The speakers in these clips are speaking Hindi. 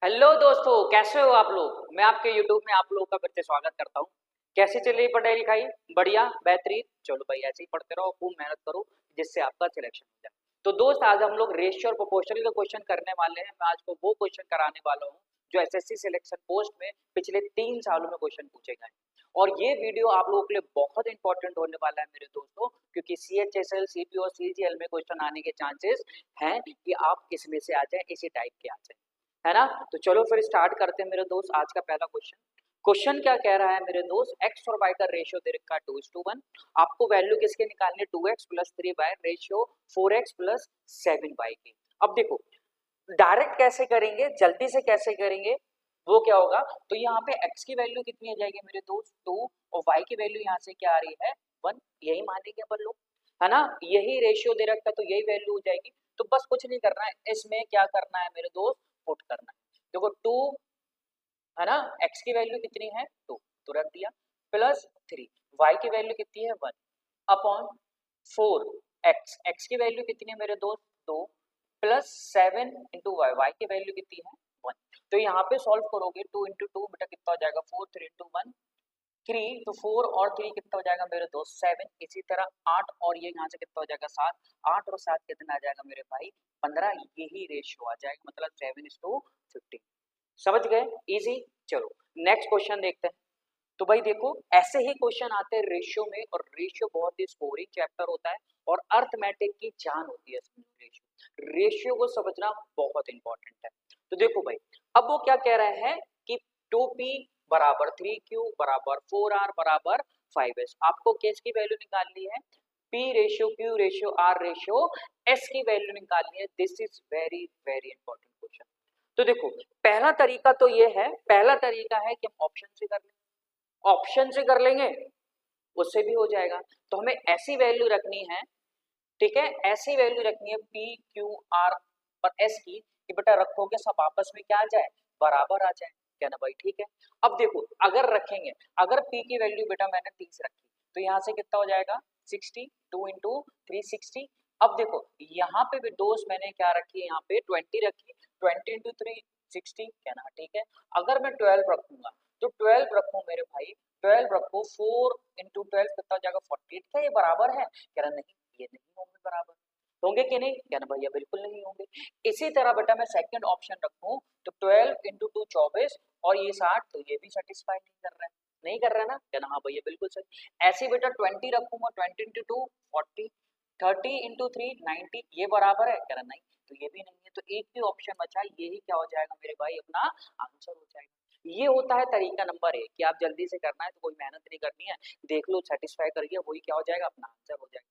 हेलो दोस्तों, कैसे हो आप लोग। मैं आपके YouTube में आप लोगों का फिर से स्वागत करता हूँ। कैसी चल रही पढ़ाई लिखाई? बढ़िया, बेहतरीन। चलो भाई, ऐसे ही पढ़ते रहो, खूब मेहनत करो, जिससे आपका सिलेक्शन हो जाए। तो दोस्त, आज हम लोग रेशियो और प्रोपोर्शनल का क्वेश्चन करने वाले हैं। मैं आज को वो क्वेश्चन कराने वाला हूँ जो एसएससी सिलेक्शन पोस्ट में पिछले 3 सालों में क्वेश्चन पूछे गए हैं। और ये वीडियो आप लोगों के लिए बहुत इंपॉर्टेंट होने वाला है मेरे दोस्तों, क्योंकि CHSL, CP और CGL में क्वेश्चन आने के चांसेस हैं कि आप इसमें से आ जाए, इसी टाइप के आ जाए, है ना। तो चलो फिर स्टार्ट करते हैं मेरे दोस्त। आज का पहला क्वेश्चन, क्वेश्चन क्या कह रहा है मेरे दोस्त, एक्स और वाई का रेशियो दे रखा है 2:1। आपको वैल्यू किसके निकालनी है? 2x plus 3y ratio 4x plus 7y की। अब देखो, डायरेक्ट कैसे करेंगे, जल्दी से कैसे करेंगे, वो क्या होगा। तो यहाँ पे x की वैल्यू कितनी आ जाएगी मेरे दोस्त? 2, और y की वैल्यू यहाँ से क्या आ रही है? 1। यही मानेंगे अपन लोग, है ना। यही रेशियो दे रखा है तो यही वैल्यू हो जाएगी। तो बस कुछ नहीं करना है, इसमें क्या करना है मेरे दोस्त, पुट करना है। देखो 2, है ना, x की वैल्यू कितनी है? 2, तो रख दिया, प्लस 3, y की वैल्यू कितनी है? 1 अपॉन 4 x की वैल्यू कितनी है मेरे दोस्त? 2 प्लस 7 इंटू वाई, वाई की वैल्यू कितनी है? 1। तो यहाँ पे सॉल्व करोगे, 2 इंटू 2 बेटा कितना हो जाएगा? 4, 3 इंटू 1 3, तो 4 और 3 कितना हो जाएगा मेरे दोस्त? 7। इसी तरह 8 और ये यहाँ से कितना हो जाएगा? 7। 8 और 7 कितना आ जाएगा मेरे भाई? 15। यही रेशियो आ जाएगा, मतलब 7:15। समझ गए? इजी। चलो नेक्स्ट क्वेश्चन देखते हैं। तो भाई देखो, ऐसे ही क्वेश्चन आते हैं रेशियो में, और रेशियो बहुत ही स्कोरिंग चैप्टर होता है और अर्थमेटिक की जान होती है रेशियो। रेशियो को समझना बहुत इंपॉर्टेंट है। तो देखो भाई, अब वो क्या कह रहे हैं कि 2p बराबर 3q बराबर 4r बराबर 5s। आपको किस की वैल्यू निकालनी है? p ratio, q ratio, r ratio, s की वैल्यू निकालनी है। This is very very important question. तो देखो, पहला तरीका तो ये है, पहला तरीका है कि हम ऑप्शन से कर लें। ऑप्शन से कर लेंगे, उससे भी हो जाएगा। तो हमें ऐसी वैल्यू रखनी है, ठीक है, ऐसी वैल्यू रखनी है पी क्यू आर और एस की, कि बेटा रखोगे सब आपस में क्या आ जाए? बराबर आ जाए, क्या ना भाई? ठीक है। अब देखो, अगर रखेंगे, अगर पी की वैल्यू बेटा मैंने 30 रखी, तो यहाँ से कितना हो जाएगा? 60, 2 इंटू 360। अब देखो, यहाँ पे भी दोस्त मैंने क्या रखी है? यहाँ पे 20 रखी, 20 इंटू 360, क्या ना? ठीक है। अगर मैं 12 रखूंगा, तो 12 रखू मेरे भाई, 12 रखो, 4 इंटू 12 कितना हो जाएगा? 48। क्या ये बराबर है? कह रहा नहीं, ये नहीं होंगे बराबर। होंगे कि नहीं? क्या ना भैया, बिल्कुल नहीं होंगे। इसी तरह बेटा मैं सेकंड ऑप्शन रखूं, तो 12 इंटू 2 24, और ये 60, तो ये भी सेटिस्फाई नहीं कर रहा है। नहीं कर रहा है ना? क्या ना? हाँ भैया, बिल्कुल सही। ऐसे ही बेटा 20 रखूंगा, 20 इंटू 2 40, 30 इंटू 3 90, ये बराबर है? कह रहा नहीं, तो ये भी नहीं है। तो एक भी ऑप्शन बचा, यही क्या हो जाएगा मेरे भाई? अपना आंसर हो जाएगा। ये होता है तरीका नंबर 1, कि आप जल्दी से करना है तो कोई मेहनत नहीं करनी है, देख लो, सेटिस्फाई करिए, वही क्या हो जाएगा? अपना आंसर हो जाएगा।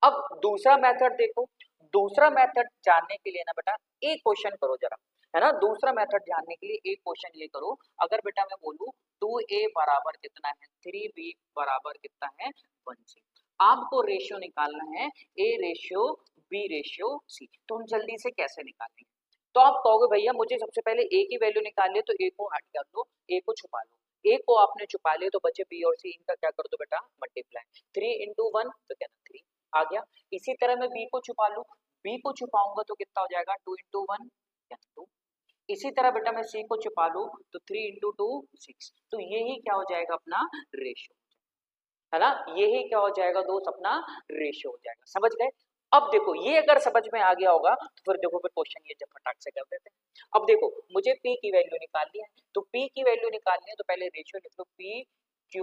अब दूसरा मेथड देखो, दूसरा मेथड जानने के लिए ना बेटा एक क्वेश्चन करो जरा, है ना। दूसरा मेथड जानने के लिए एक क्वेश्चन ये करो। अगर बेटा मैं बोलूं 2a बराबर कितना है? 3b बराबर कितना है? 1c। आपको रेशियो निकालना है a ratio b ratio c। तो हम जल्दी से कैसे निकालेंगे? तो आप कहोगे भैया मुझे सबसे पहले a की वैल्यू निकालनी है, तो a को हट कर दो, a को छुपा लो। a को आपने छुपा लिया, तो बचे b और c, इनका क्या कर दो बेटा? मल्टीप्लाई। 3 इंटू 1, तो क्या ना 3 आ गया। इसी तरह मैं b को छुपा लूं, b को छुपाऊंगा तो कितना हो जाएगा? 2 इंटू 1, क्या 2। इसी तरह बेटा मैं c को छुपा लूं, तो 3 इंटू 2 6। तो यही क्या हो जाएगा? अपना रेशियो, है ना। यही क्या हो जाएगा दोस्त? अपना रेशियो हो जाएगा। समझ गए? अब देखो, ये अगर समझ में आ गया होगा तो फिर देखो, फिर क्वेश्चन ये जब फटाक से कर देते हैं। अब देखो, मुझे p की वैल्यू निकालनी है, तो p की वैल्यू निकालनी है तो पहले रेशियो लिख लो, p q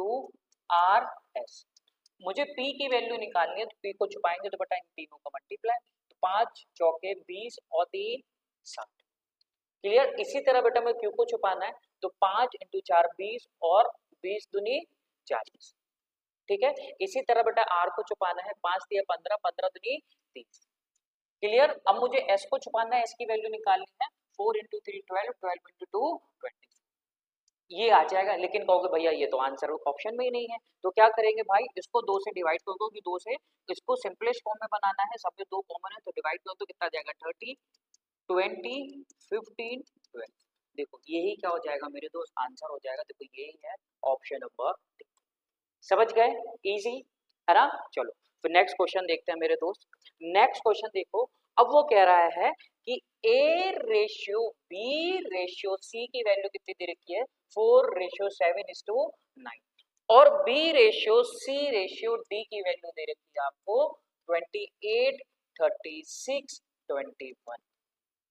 r s। मुझे p की वैल्यू निकालनी है, तो p को छुपाएंगे तो बेटा इन तीनों का मल्टीप्लाई, तो 5 चौके 20 और 3 60। क्लियर? इसी तरह बेटा मैं q को छुपाना है, तो 5 इंटू 4 20, और 20 दूनी 40। ठीक है। इसी तरह बेटा r को छुपाना है, 5 दिया 15, 15 दूनी 30। क्लियर? अब मुझे s को छुपाना है, s की वैल्यू निकालनी है, 4 इंटू 3 12, 12 इंटू 2 20। ये आ जाएगा। लेकिन कहोगे भैया ये तो आंसर ऑप्शन में ही नहीं है, तो क्या करेंगे भाई? इसको 2 से डिवाइड कर दो, कि 2 से इसको सिंपलेस्ट फॉर्म में बनाना है, सब में 2 कॉमन है, तो डिवाइड कर दो, कितना आ जाएगा? 30 20 15 12। देखो यही क्या हो जाएगा मेरे दोस्त? आंसर हो जाएगा। देखो यही है ऑप्शन नंबर। समझ गए? इजी, है ना। चलो फिर नेक्स्ट क्वेश्चन देखते हैं मेरे दोस्त। नेक्स्ट क्वेश्चन देखो, अब वो कह रहा है कि A ratio B ratio C की वैल्यू कितनी दे रखी है 4:7:9 और B ratio C ratio D की वैल्यू दे रखी है आपको 28 36 21।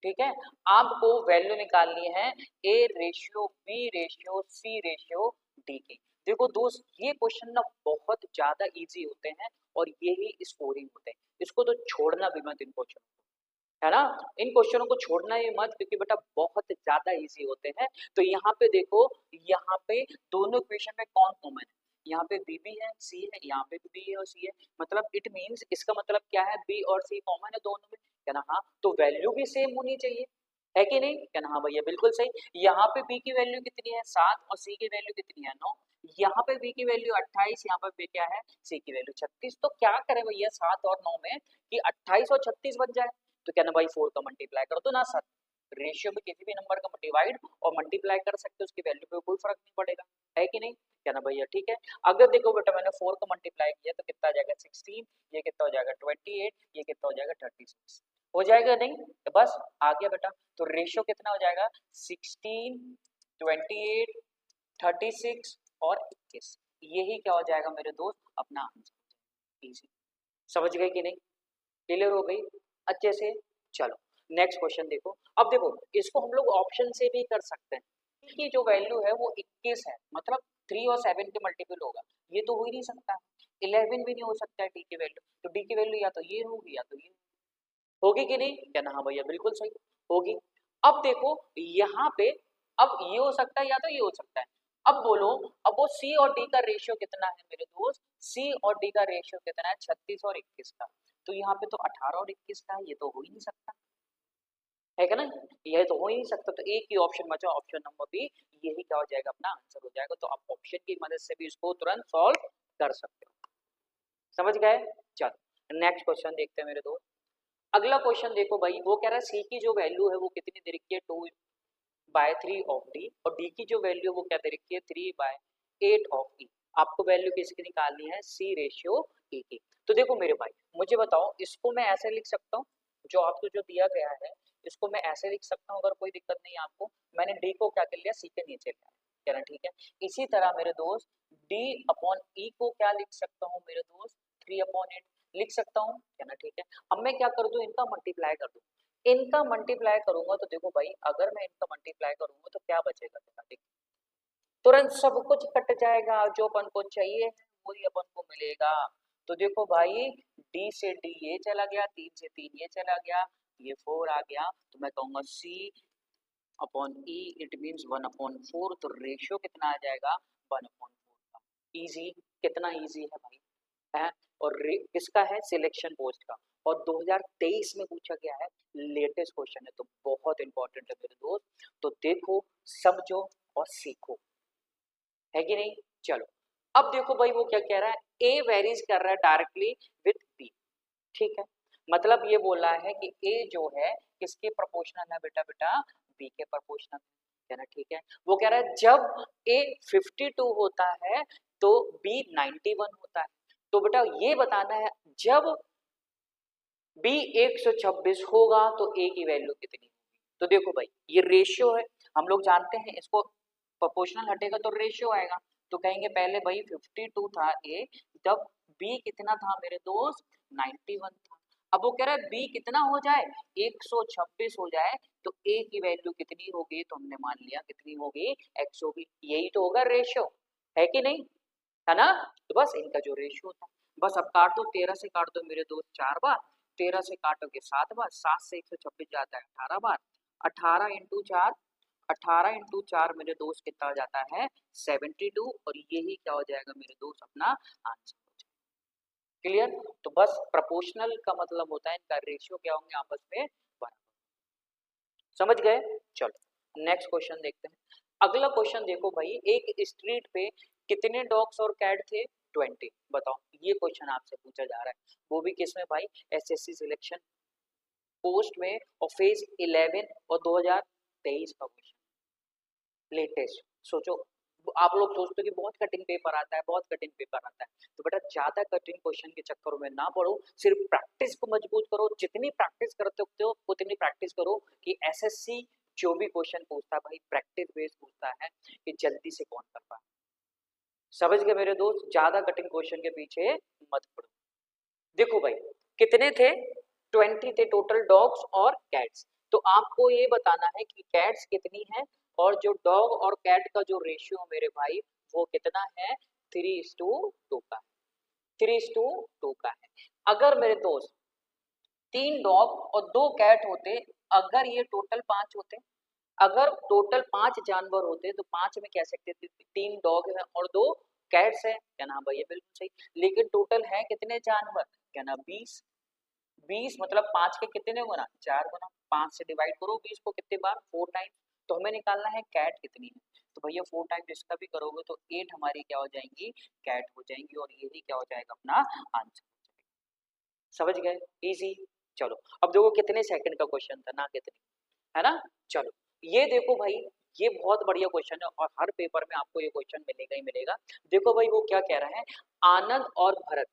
ठीक है, आपको वैल्यू निकालनी है A ratio B ratio C ratio D की। देखो दोस्त ये क्वेश्चन ना बहुत ज्यादा इजी होते हैं और यही स्कोरिंग होते हैं, इसको तो छोड़ना भी मत इन क्वेश्चन, है ना, इन क्वेश्चनों को छोड़ना ही मत क्योंकि बेटा बहुत ज्यादा इजी होते हैं। तो यहाँ पे देखो, यहाँ पे दोनों इक्वेशन में कौन कॉमन है, यहाँ पे बी भी है सी है, यहाँ पे भी बी है और सी है, मतलब इट मींस इसका मतलब क्या है बी और सी कॉमन है दोनों में, क्या ना, हाँ तो वैल्यू भी सेम होनी चाहिए, है कि नहीं, क्या ना, हाँ भैया बिल्कुल सही। यहाँ पे बी की वैल्यू कितनी है 7 और सी की वैल्यू कितनी है 9, यहाँ पे बी की वैल्यू 28, यहाँ पे क्या है सी की वैल्यू 36, तो क्या करें भैया 7 और 9 में कि 28 और 36 बन जाए, तो क्या ना भाई 4 का मल्टीप्लाई कर दो ना सर, रेशियो में किसी भी नंबर का डिवाइड और मल्टीप्लाई कर सकते हो, उसकी वैल्यू पे कोई फर्क नहीं पड़ेगा, है कि नहीं, क्या ना भैया, ठीक है। अगर देखो बेटा मैंने 4 का मल्टीप्लाई किया तो कितना आ जाएगा 16, ये कितना हो जाएगा 28, ये कितना हो जाएगा 36, हो जाएगा नहीं, तो बस आ गया बेटा। तो रेशियो कितना हो जाएगा 16 28 36 और 21, यही क्या हो जाएगा मेरे दोस्त अपना आंसर। इजी, समझ गए कि नहीं, क्लियर हो गई अच्छे से। चलो नेक्स्ट क्वेश्चन देखो, अब देखो इसको हम लोग ऑप्शन से भी कर सकते हैं कि जो वैल्यू है वो 21 है, मतलब 3 और 7 के मल्टीपल होगा, ये तो हो ही नहीं सकता, 11 भी नहीं हो सकता है डी की वैल्यू, तो डी की वैल्यू या तो ये होगी या तो ये होगी कि नहीं, क्या ना, हाँ भैया बिल्कुल सही होगी। अब देखो यहाँ पे, अब ये हो सकता है या तो ये हो सकता है, अब बोलो, अब वो सी और डी का रेशियो कितना है मेरे दोस्त, सी और डी का रेशियो कितना है 36 और 21 का, तो यहाँ पे तो 18 और 21 का है, ये तो हो ही नहीं सकता, है क्या ना, ये तो हो ही नहीं सकता, तो एक ही ऑप्शन बचा ऑप्शन नंबर बी, यही क्या हो जाएगा अपना आंसर हो जाएगा। तो आप ऑप्शन की मदद से भी इसको तुरंत सॉल्व कर सकते हो, समझ गए। चलो नेक्स्ट क्वेश्चन देखते हैं मेरे दोस्त। अगला क्वेश्चन देखो भाई, वो कह रहा है सी की जो वैल्यू है वो कितनी दे रखी है 2/3 ऑफ डी, और डी की जो वैल्यू है वो क्या दे रखी है 3/8 ऑफ ई, आपको वैल्यू किसकी निकालनी है सी रेशियो ई की। तो देखो मेरे भाई मुझे बताओ, इसको मैं ऐसे लिख सकता हूँ, जो आपको जो दिया गया है इसको मैं ऐसे लिख सकता हूँ, अगर कोई दिक्कत नहीं है आपको, मैंने डी को क्या कर लिया सी के नीचे लिया, क्या ना, ठीक है। इसी तरह मेरे दोस्त डी अपॉन ई को क्या लिख सकता हूँ मेरे दोस्त 3/8 लिख सकता हूँ, क्या ना, ठीक है। अब मैं क्या कर दूं, इनका मल्टीप्लाई कर दूं, इनका मल्टीप्लाई करूंगा तो देखो भाई अगर मैं इनका मल्टीप्लाई करूंगा तो क्या बचेगा, देखो तुरंत सब कुछ कट जाएगा, जो अपन को चाहिए वही अपन को मिलेगा। तो देखो भाई डी से डी ये चला गया, 3 से 3 ये चला गया, ये 4 आ गया, तो मैं कहूंगा सी अपॉन ई इट मीन्स 1/4, तो रेशियो कितना आ जाएगा 1/4 का। इजी, कितना इजी है भाई, है। और किसका है सिलेक्शन पोस्ट का, और 2023 में पूछा गया है, लेटेस्ट क्वेश्चन है, तो बहुत इंपॉर्टेंट है मेरे दोस्त, तो देखो समझो और सीखो, है कि नहीं। चलो अब देखो भाई वो क्या कह रहा है, ए वेरीज कर रहा है डायरेक्टली विथ बी, ठीक है, मतलब ये बोला है कि ए जो है किसके प्रोपोर्शनल है बेटा, बेटा बी के प्रोपोर्शनल है ना, ठीक है। वो कह रहा है जब ए 52 होता है तो बी 91 होता है, तो बेटा ये बताना है जब बी 126 होगा तो ए की वैल्यू कितनी होगी। तो देखो भाई ये रेशियो है, हम लोग जानते हैं इसको, प्रोपोर्शनल हटेगा तो रेशियो आएगा, तो कहेंगे पहले भाई 52 था ए, जब बी कितना था मेरे दोस्त 91 था। अब वो कह रहा है बी कितना हो जाए 126 हो जाए तो ए की वैल्यू कितनी होगी, तो हमने मान लिया कितनी होगी x होगी, यही तो होगा रेशियो, है कि नहीं, है ना। तो बस इनका जो रेशियो था, बस अब काट दो, 13 से काट दो मेरे दोस्त 4 बार, 13 से काटोगे 7 बार, 7 से 126 जाता है 18 बार, 18 इंटू 4, 18 इंटू 4 मेरे दोस्त कितना हो जाता है 72, और यही क्या हो जाएगा मेरे दोस्त अपना आंसर हो जाएगा। क्लियर, तो बस प्रोपोर्शनल का मतलब होता है इनका रेशियो क्या होंगे आपस में बराबर, समझ गए। चलो नेक्स्ट क्वेश्चन देखते हैं। अगला क्वेश्चन देखो भाई, एक स्ट्रीट पे कितने डॉग्स और कैट थे 20, बताओ, ये क्वेश्चन आपसे पूछा जा रहा है, वो भी किसमें भाई एसएससी सिलेक्शन पोस्ट में, और फेज 11 और 2023 का क्वेश्चन लेटेस्ट। सोचो आप लोग सोचते हो कि बहुत कठिन पेपर आता है, बहुत कठिन पेपर आता है, तो बेटा ज्यादा कठिन क्वेश्चन के चक्करों में ना पढ़ो, सिर्फ प्रैक्टिस को मजबूत करो। जितनी प्रैक्टिस करते हो उतनी प्रैक्टिस करो कि एसएससी जो भी क्वेश्चन पूछता है भाई प्रैक्टिस बेस्ड पूछता है कि जल्दी से कौन कर पाए। समझ गए मेरे दोस्त, ज्यादा कठिन क्वेश्चन के पीछे मत पड़ो। देखो भाई कितने थे, 20 थे टोटल डॉग्स और कैट्स। तो आपको ये बताना है कि कैट्स कितनी है और जो डॉग और कैट का जो रेशियो मेरे भाई वो कितना है, 3:2 का, 3:2 का है। अगर मेरे दोस्त 3 डॉग और 2 कैट होते, अगर ये टोटल 5 होते, अगर टोटल 5 जानवर होते तो 5 में कह सकते थे 3 डॉग है और 2 कैट्स है, क्या नाम भाई, ये बिल्कुल सही। लेकिन टोटल है कितने जानवर, क्या नाम 20, 20 मतलब 5 के कितने गुना, 4 गुना, 5 से डिवाइड करो 20 को कितने बार, 4 टाइम। तो हमें निकालना है कैट कितनी है, तो भैया 4 टाइम जिसका भी करोगे तो 8 हमारी क्या हो जाएंगी, कैट हो जाएंगी, और यही क्या हो जाएगा अपना आंसर। समझ गए, इजी। चलो अब देखो कितने सेकंड का क्वेश्चन था ना, कितने, है ना। चलो ये देखो भाई, ये बहुत बढ़िया क्वेश्चन है और हर पेपर में आपको ये क्वेश्चन मिलेगा ही मिलेगा। देखो भाई वो क्या कह रहा है, आनंद और भरत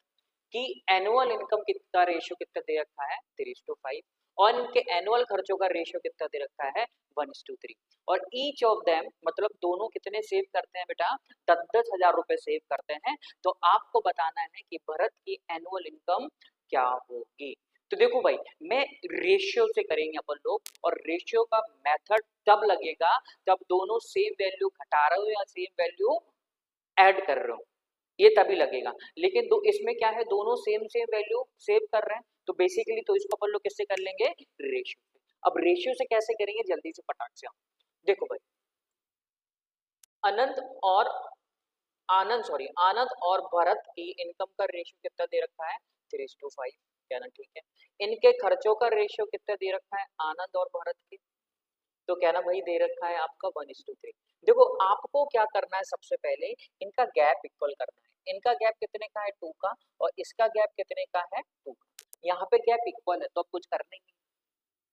की एनुअल इनकम कितना रेशियो कितना दे रखा है, 3:5, और इनके एनुअल खर्चों का रेशियो कितना दे रखा है, 1:3। और ईच ऑफ देम मतलब दोनों कितने सेव करते हैं बेटा, 10,000 रुपए सेव करते हैं। तो आपको बताना है कि भरत की एनुअल इनकम क्या होगी। तो देखो भाई मैं रेशियो से करेंगे अपन लोग, और रेशियो का मेथड तब लगेगा जब दोनों सेम वैल्यू घटा रहे हो या सेम वैल्यू ऐड कर रहे हो, ये तभी लगेगा। लेकिन दो इसमें क्या है, दोनों सेम सेम वैल्यू सेव कर रहे हैं, तो बेसिकली तो इसको अपन लोग किससे कर लेंगे, रेशियो से। अब रेशियो से कैसे करेंगे, जल्दी से फटाक से हम देखो भाई, अनंत और आनंद और भरत की इनकम का रेशियो कितना दे रखा है, 3:5, क्या ना, ठीक है। इनके खर्चों का रेशियो कितना दे रखा है आनंद और भरत के, तो क्या ना भाई दे रखा है आपका 1:3। देखो आपको क्या करना है, सबसे पहले इनका गैप इक्वल करना है। इनका गैप कितने का है, 2 का, और इसका गैप कितने का है, 2 का। यहाँ पे गैप इक्वल है तो अब कुछ करना ही नहीं,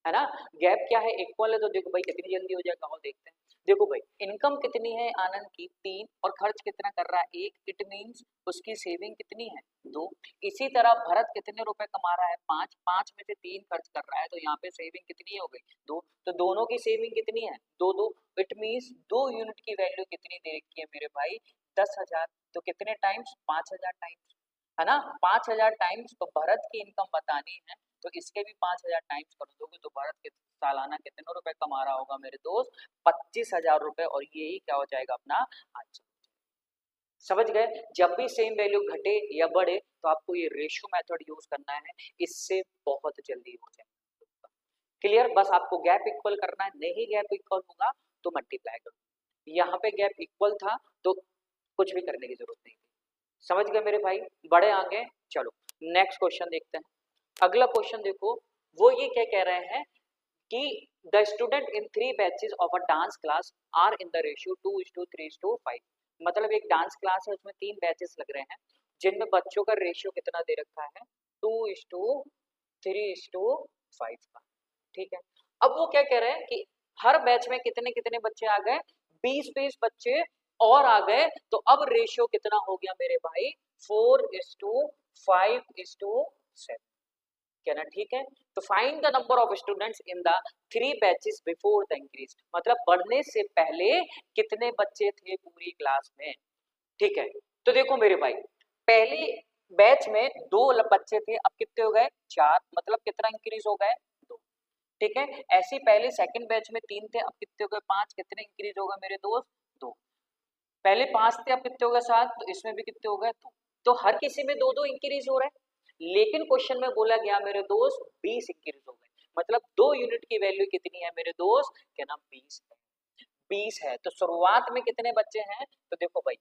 है ना। गैप क्या है, इक्वल है, तो देखो भाई कितनी जल्दी हो जाएगा, और देखते हैं। देखो भाई इनकम कितनी है आनंद की, 3, और खर्च कितना कर रहा है, 1, इट मींस उसकी सेविंग कितनी है, 2। इसी तरह भरत कितने रुपए कमा रहा है, 5, 5 में से 3 खर्च कर रहा है, तो यहाँ पे सेविंग कितनी हो गई, 2। तो दोनों की सेविंग कितनी है, 2, 2। इट मींस 2 यूनिट की वैल्यू कितनी दे रखी है मेरे भाई, 10,000। तो कितने टाइम्स, 5,000 टाइम्स, है ना, 5,000 टाइम्स। तो भरत की इनकम बतानी है तो इसके भी 5,000 टाइम्स कर दोगे तो भरत के सालाना कितने रुपए कमा रहा होगा मेरे दोस्त, 25,000 रुपए, और यही क्या हो जाएगा अपना आंसर। समझ गए, जब भी सेम वैल्यू घटे या बढ़े तो आपको ये रेशियो मेथड यूज करना है, इससे बहुत जल्दी हो जाएगा। क्लियर, बस आपको गैप इक्वल करना है, नहीं गैप इक्वल होगा तो मल्टीप्लाई करो। यहाँ पे गैप इक्वल था तो कुछ भी करने की जरूरत नहीं थी। समझ गए मेरे भाई, बड़े आगे। चलो नेक्स्ट क्वेश्चन देखते हैं। अगला क्वेश्चन देखो, वो ये क्या कह रहे हैं कि the student in 3 batches of a dance class are in the ratio 2:3:5। मतलब एक डांस क्लास है उसमें 3 बैचेस लग रहे हैं जिनमें बच्चों का रेशियो कितना दे रखा है, 2:3:5 का, ठीक है। अब वो क्या कह रहे हैं कि हर बैच में कितने कितने बच्चे आ गए, 20-20 बच्चे और आ गए, तो अब रेशियो कितना हो गया मेरे भाई, 4:5:7, कहना ठीक है। तो find the number of students in the 3 batches before the increase, मतलब बढ़ने से पहले कितने बच्चे थे पूरी क्लास में, ठीक है। तो देखो मेरे भाई पहली बैच में 2 बच्चे थे, अब कितने हो गए, 4, मतलब कितना इंक्रीज हो गए, 2, ठीक है। ऐसे पहले सेकंड बैच में 3 थे, अब कितने हो गए, 5, कितने इंक्रीज हो गए मेरे दोस्त, 2। पहले 5 थे, अब कितने हो गए, 7, तो इसमें भी कितने हो गए, 2। तो हर किसी में 2-2 इंक्रीज हो रहे हैं, लेकिन क्वेश्चन में बोला गया मेरे दोस्त 20 इंक्रीज हो गए, मतलब 2 यूनिट की वैल्यू कितनी है मेरे दोस्त, क्या नाम 20 है, 20 है। तो शुरुआत में कितने बच्चे हैं, तो देखो भाई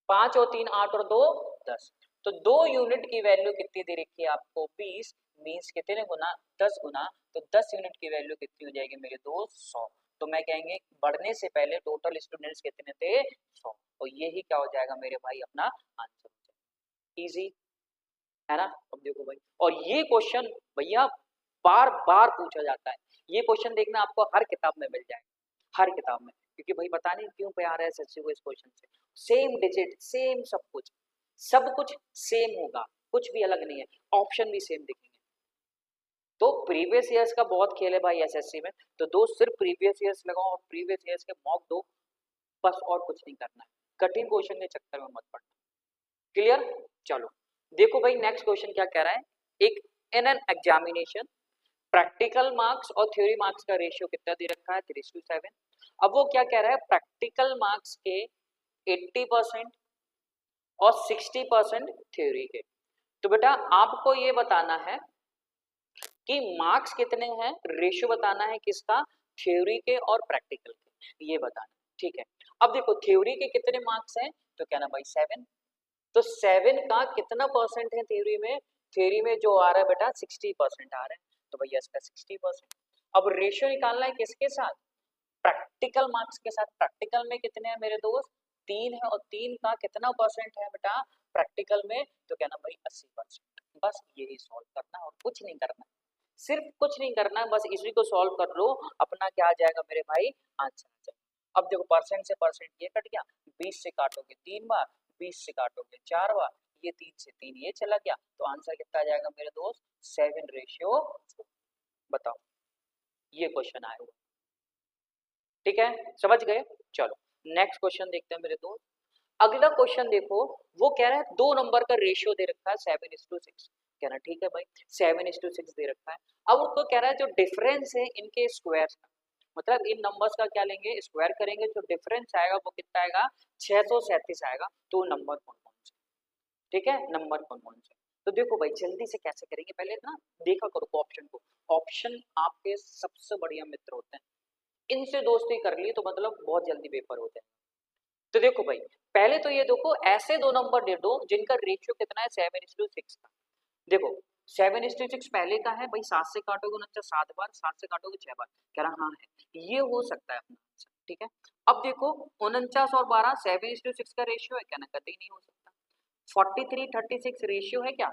5 और 3 8 और 2 10, तो 2 यूनिट की वैल्यू कितनी दे रखी है आपको, 20, मीन्स कितने गुना, 10 गुना, तो 10 यूनिट की वैल्यू कितनी हो जाएगी मेरे दोस्त, 100। तो मैं कहेंगे बढ़ने से पहले टोटल स्टूडेंट्स कितने थे, 100, और यही क्या हो जाएगा मेरे भाई अपना आंसर हो जाएगा, इजी, है ना। अब देखो भाई, और ये क्वेश्चन भैया बार बार पूछा जाता है, ये क्वेश्चन देखना आपको हर किताब में मिल जाएगा, हर किताब में। क्योंकि भाई पता नहीं क्यों पे आ रहा है एसएससी को इस क्वेश्चन से। सेम डिजिट, सेम सब कुछ सेम होगा, कुछ भी अलग नहीं है, ऑप्शन भी सेम दिखेंगे। तो प्रीवियस ईयर्स का बहुत खेल है भाई एसएससी में, तो दोस्त सिर्फ प्रीवियस ईयर्स लगाओ और प्रीवियस ईयर्स के मॉक दो, बस और कुछ नहीं करना है, कठिन क्वेश्चन के चक्कर में मत पड़ना। क्लियर? चलो देखो भाई नेक्स्ट क्वेश्चन क्या कह रहा है, एक इन एन एग्जामिनेशन प्रैक्टिकल मार्क्स और थ्योरी मार्क्स का रेशियो कितना दे रखा है, 3:7। अब वो क्या कह रहा है, प्रैक्टिकल मार्क्स के 80% और 60% थ्योरी के। तो बेटा आपको ये बताना है कि मार्क्स कितने हैं, रेशियो बताना है किसका, थ्योरी के और प्रैक्टिकल के, ये बताना है। ठीक है, अब देखो थ्योरी के कितने मार्क्स हैं, तो क्या ना भाई 7, तो 7 का कितना परसेंट है थ्योरी में, थ्योरी में जो आ रहा है बेटा 60% आ रहा है, तो भैया इसका 60%। अब रेशियो निकालना है किसके साथ, प्रैक्टिकल मार्क्स के साथ। प्रैक्टिकल में कितने हैं मेरे दोस्त, 3 है, और 3 का कितना परसेंट है बेटा प्रैक्टिकल में, तो क्या ना भाई 80%। बस यही सॉल्व करना और कुछ नहीं करना, सिर्फ कुछ नहीं करना, बस इसी को सॉल्व कर लो, अपना क्या आ जाएगा मेरे भाई, आंसर आ जाएगा। अब देखो परसेंट से परसेंट ये कट गया, 20 से काटोगे 3 बार, 20 से काटोगे 4 बार, ये 3 से 3 ये चला गया, तो आंसर कितना आ जाएगा मेरे दोस्त, 7:4। बताओ, ये क्वेश्चन आया हुआ, ठीक है, समझ गए। चलो नेक्स्ट क्वेश्चन देखते हैं मेरे दोस्त। अगला क्वेश्चन देखो, वो कह रहा है 2 नंबर का रेशियो दे रखा है 7:6, कहना ठीक है भाई 7:6 दे रखा है। अब उसको कह रहा है जो डिफरेंस है इनके स्क्वायर का, मतलब इन नंबर्स का क्या लेंगे, स्क्वायर करेंगे, जो डिफरेंस आएगा वो कितना आएगा, 637 आएगा। तो नंबर कौन कौन से, ठीक है, नंबर कौन कौन से, तो देखो भाई जल्दी से कैसे करेंगे, पहले ना देखा करो ऑप्शन को, ऑप्शन आपके सबसे बढ़िया मित्र होते हैं, इनसे दोस्ती कर ली तो मतलब बहुत जल्दी पेपर होते हैं। तो देखो भाई पहले तो ये देखो ऐसे 2 नंबर दे दो जिनका रेशियो कितना है 7:6 का। देखो 7:6 पहले का है भाई, 7 से काटोगे 49 7 बार, 7 से काटोगे 6 बार, कह रहा हाँ है, ये हो सकता है अपना आंसर, ठीक है। अब देखो 49 और 12 7:6 का रेशियो है, कहना कतई नहीं हो सकता। 43:36 रेशियो है क्या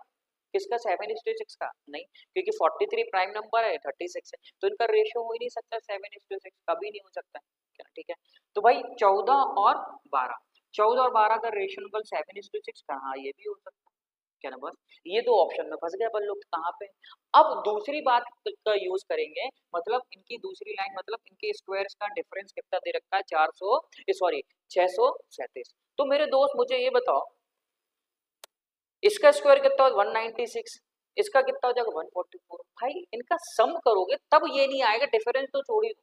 किसका, 7:6 का, नहीं, क्योंकि 43 प्राइम नंबर है, 36 है, तो इनका रेशियो हो ही नहीं सकता 7:6, कभी नहीं हो सकता है, ठीक है। तो भाई 14 और 12, 14 और 12 का रेशियो निकल 7:6 का, हाँ ये भी हो सकता है, क्या ना, बस ये 2 ऑप्शन में फंस गए अपन लोग, कहाँ पे। अब दूसरी बात का यूज करेंगे, मतलब इनकी दूसरी लाइन, मतलब इनके स्क्वायर्स का डिफरेंस कितना दे रखा है, 400 सॉरी 637। तो मेरे दोस्त मुझे ये बताओ, इसका स्क्वायर कितना हो 196, इसका कितना हो जाएगा 144। भाई इनका सम करोगे तब ये नहीं आएगा, डिफरेंस तो छोड़ ही दो,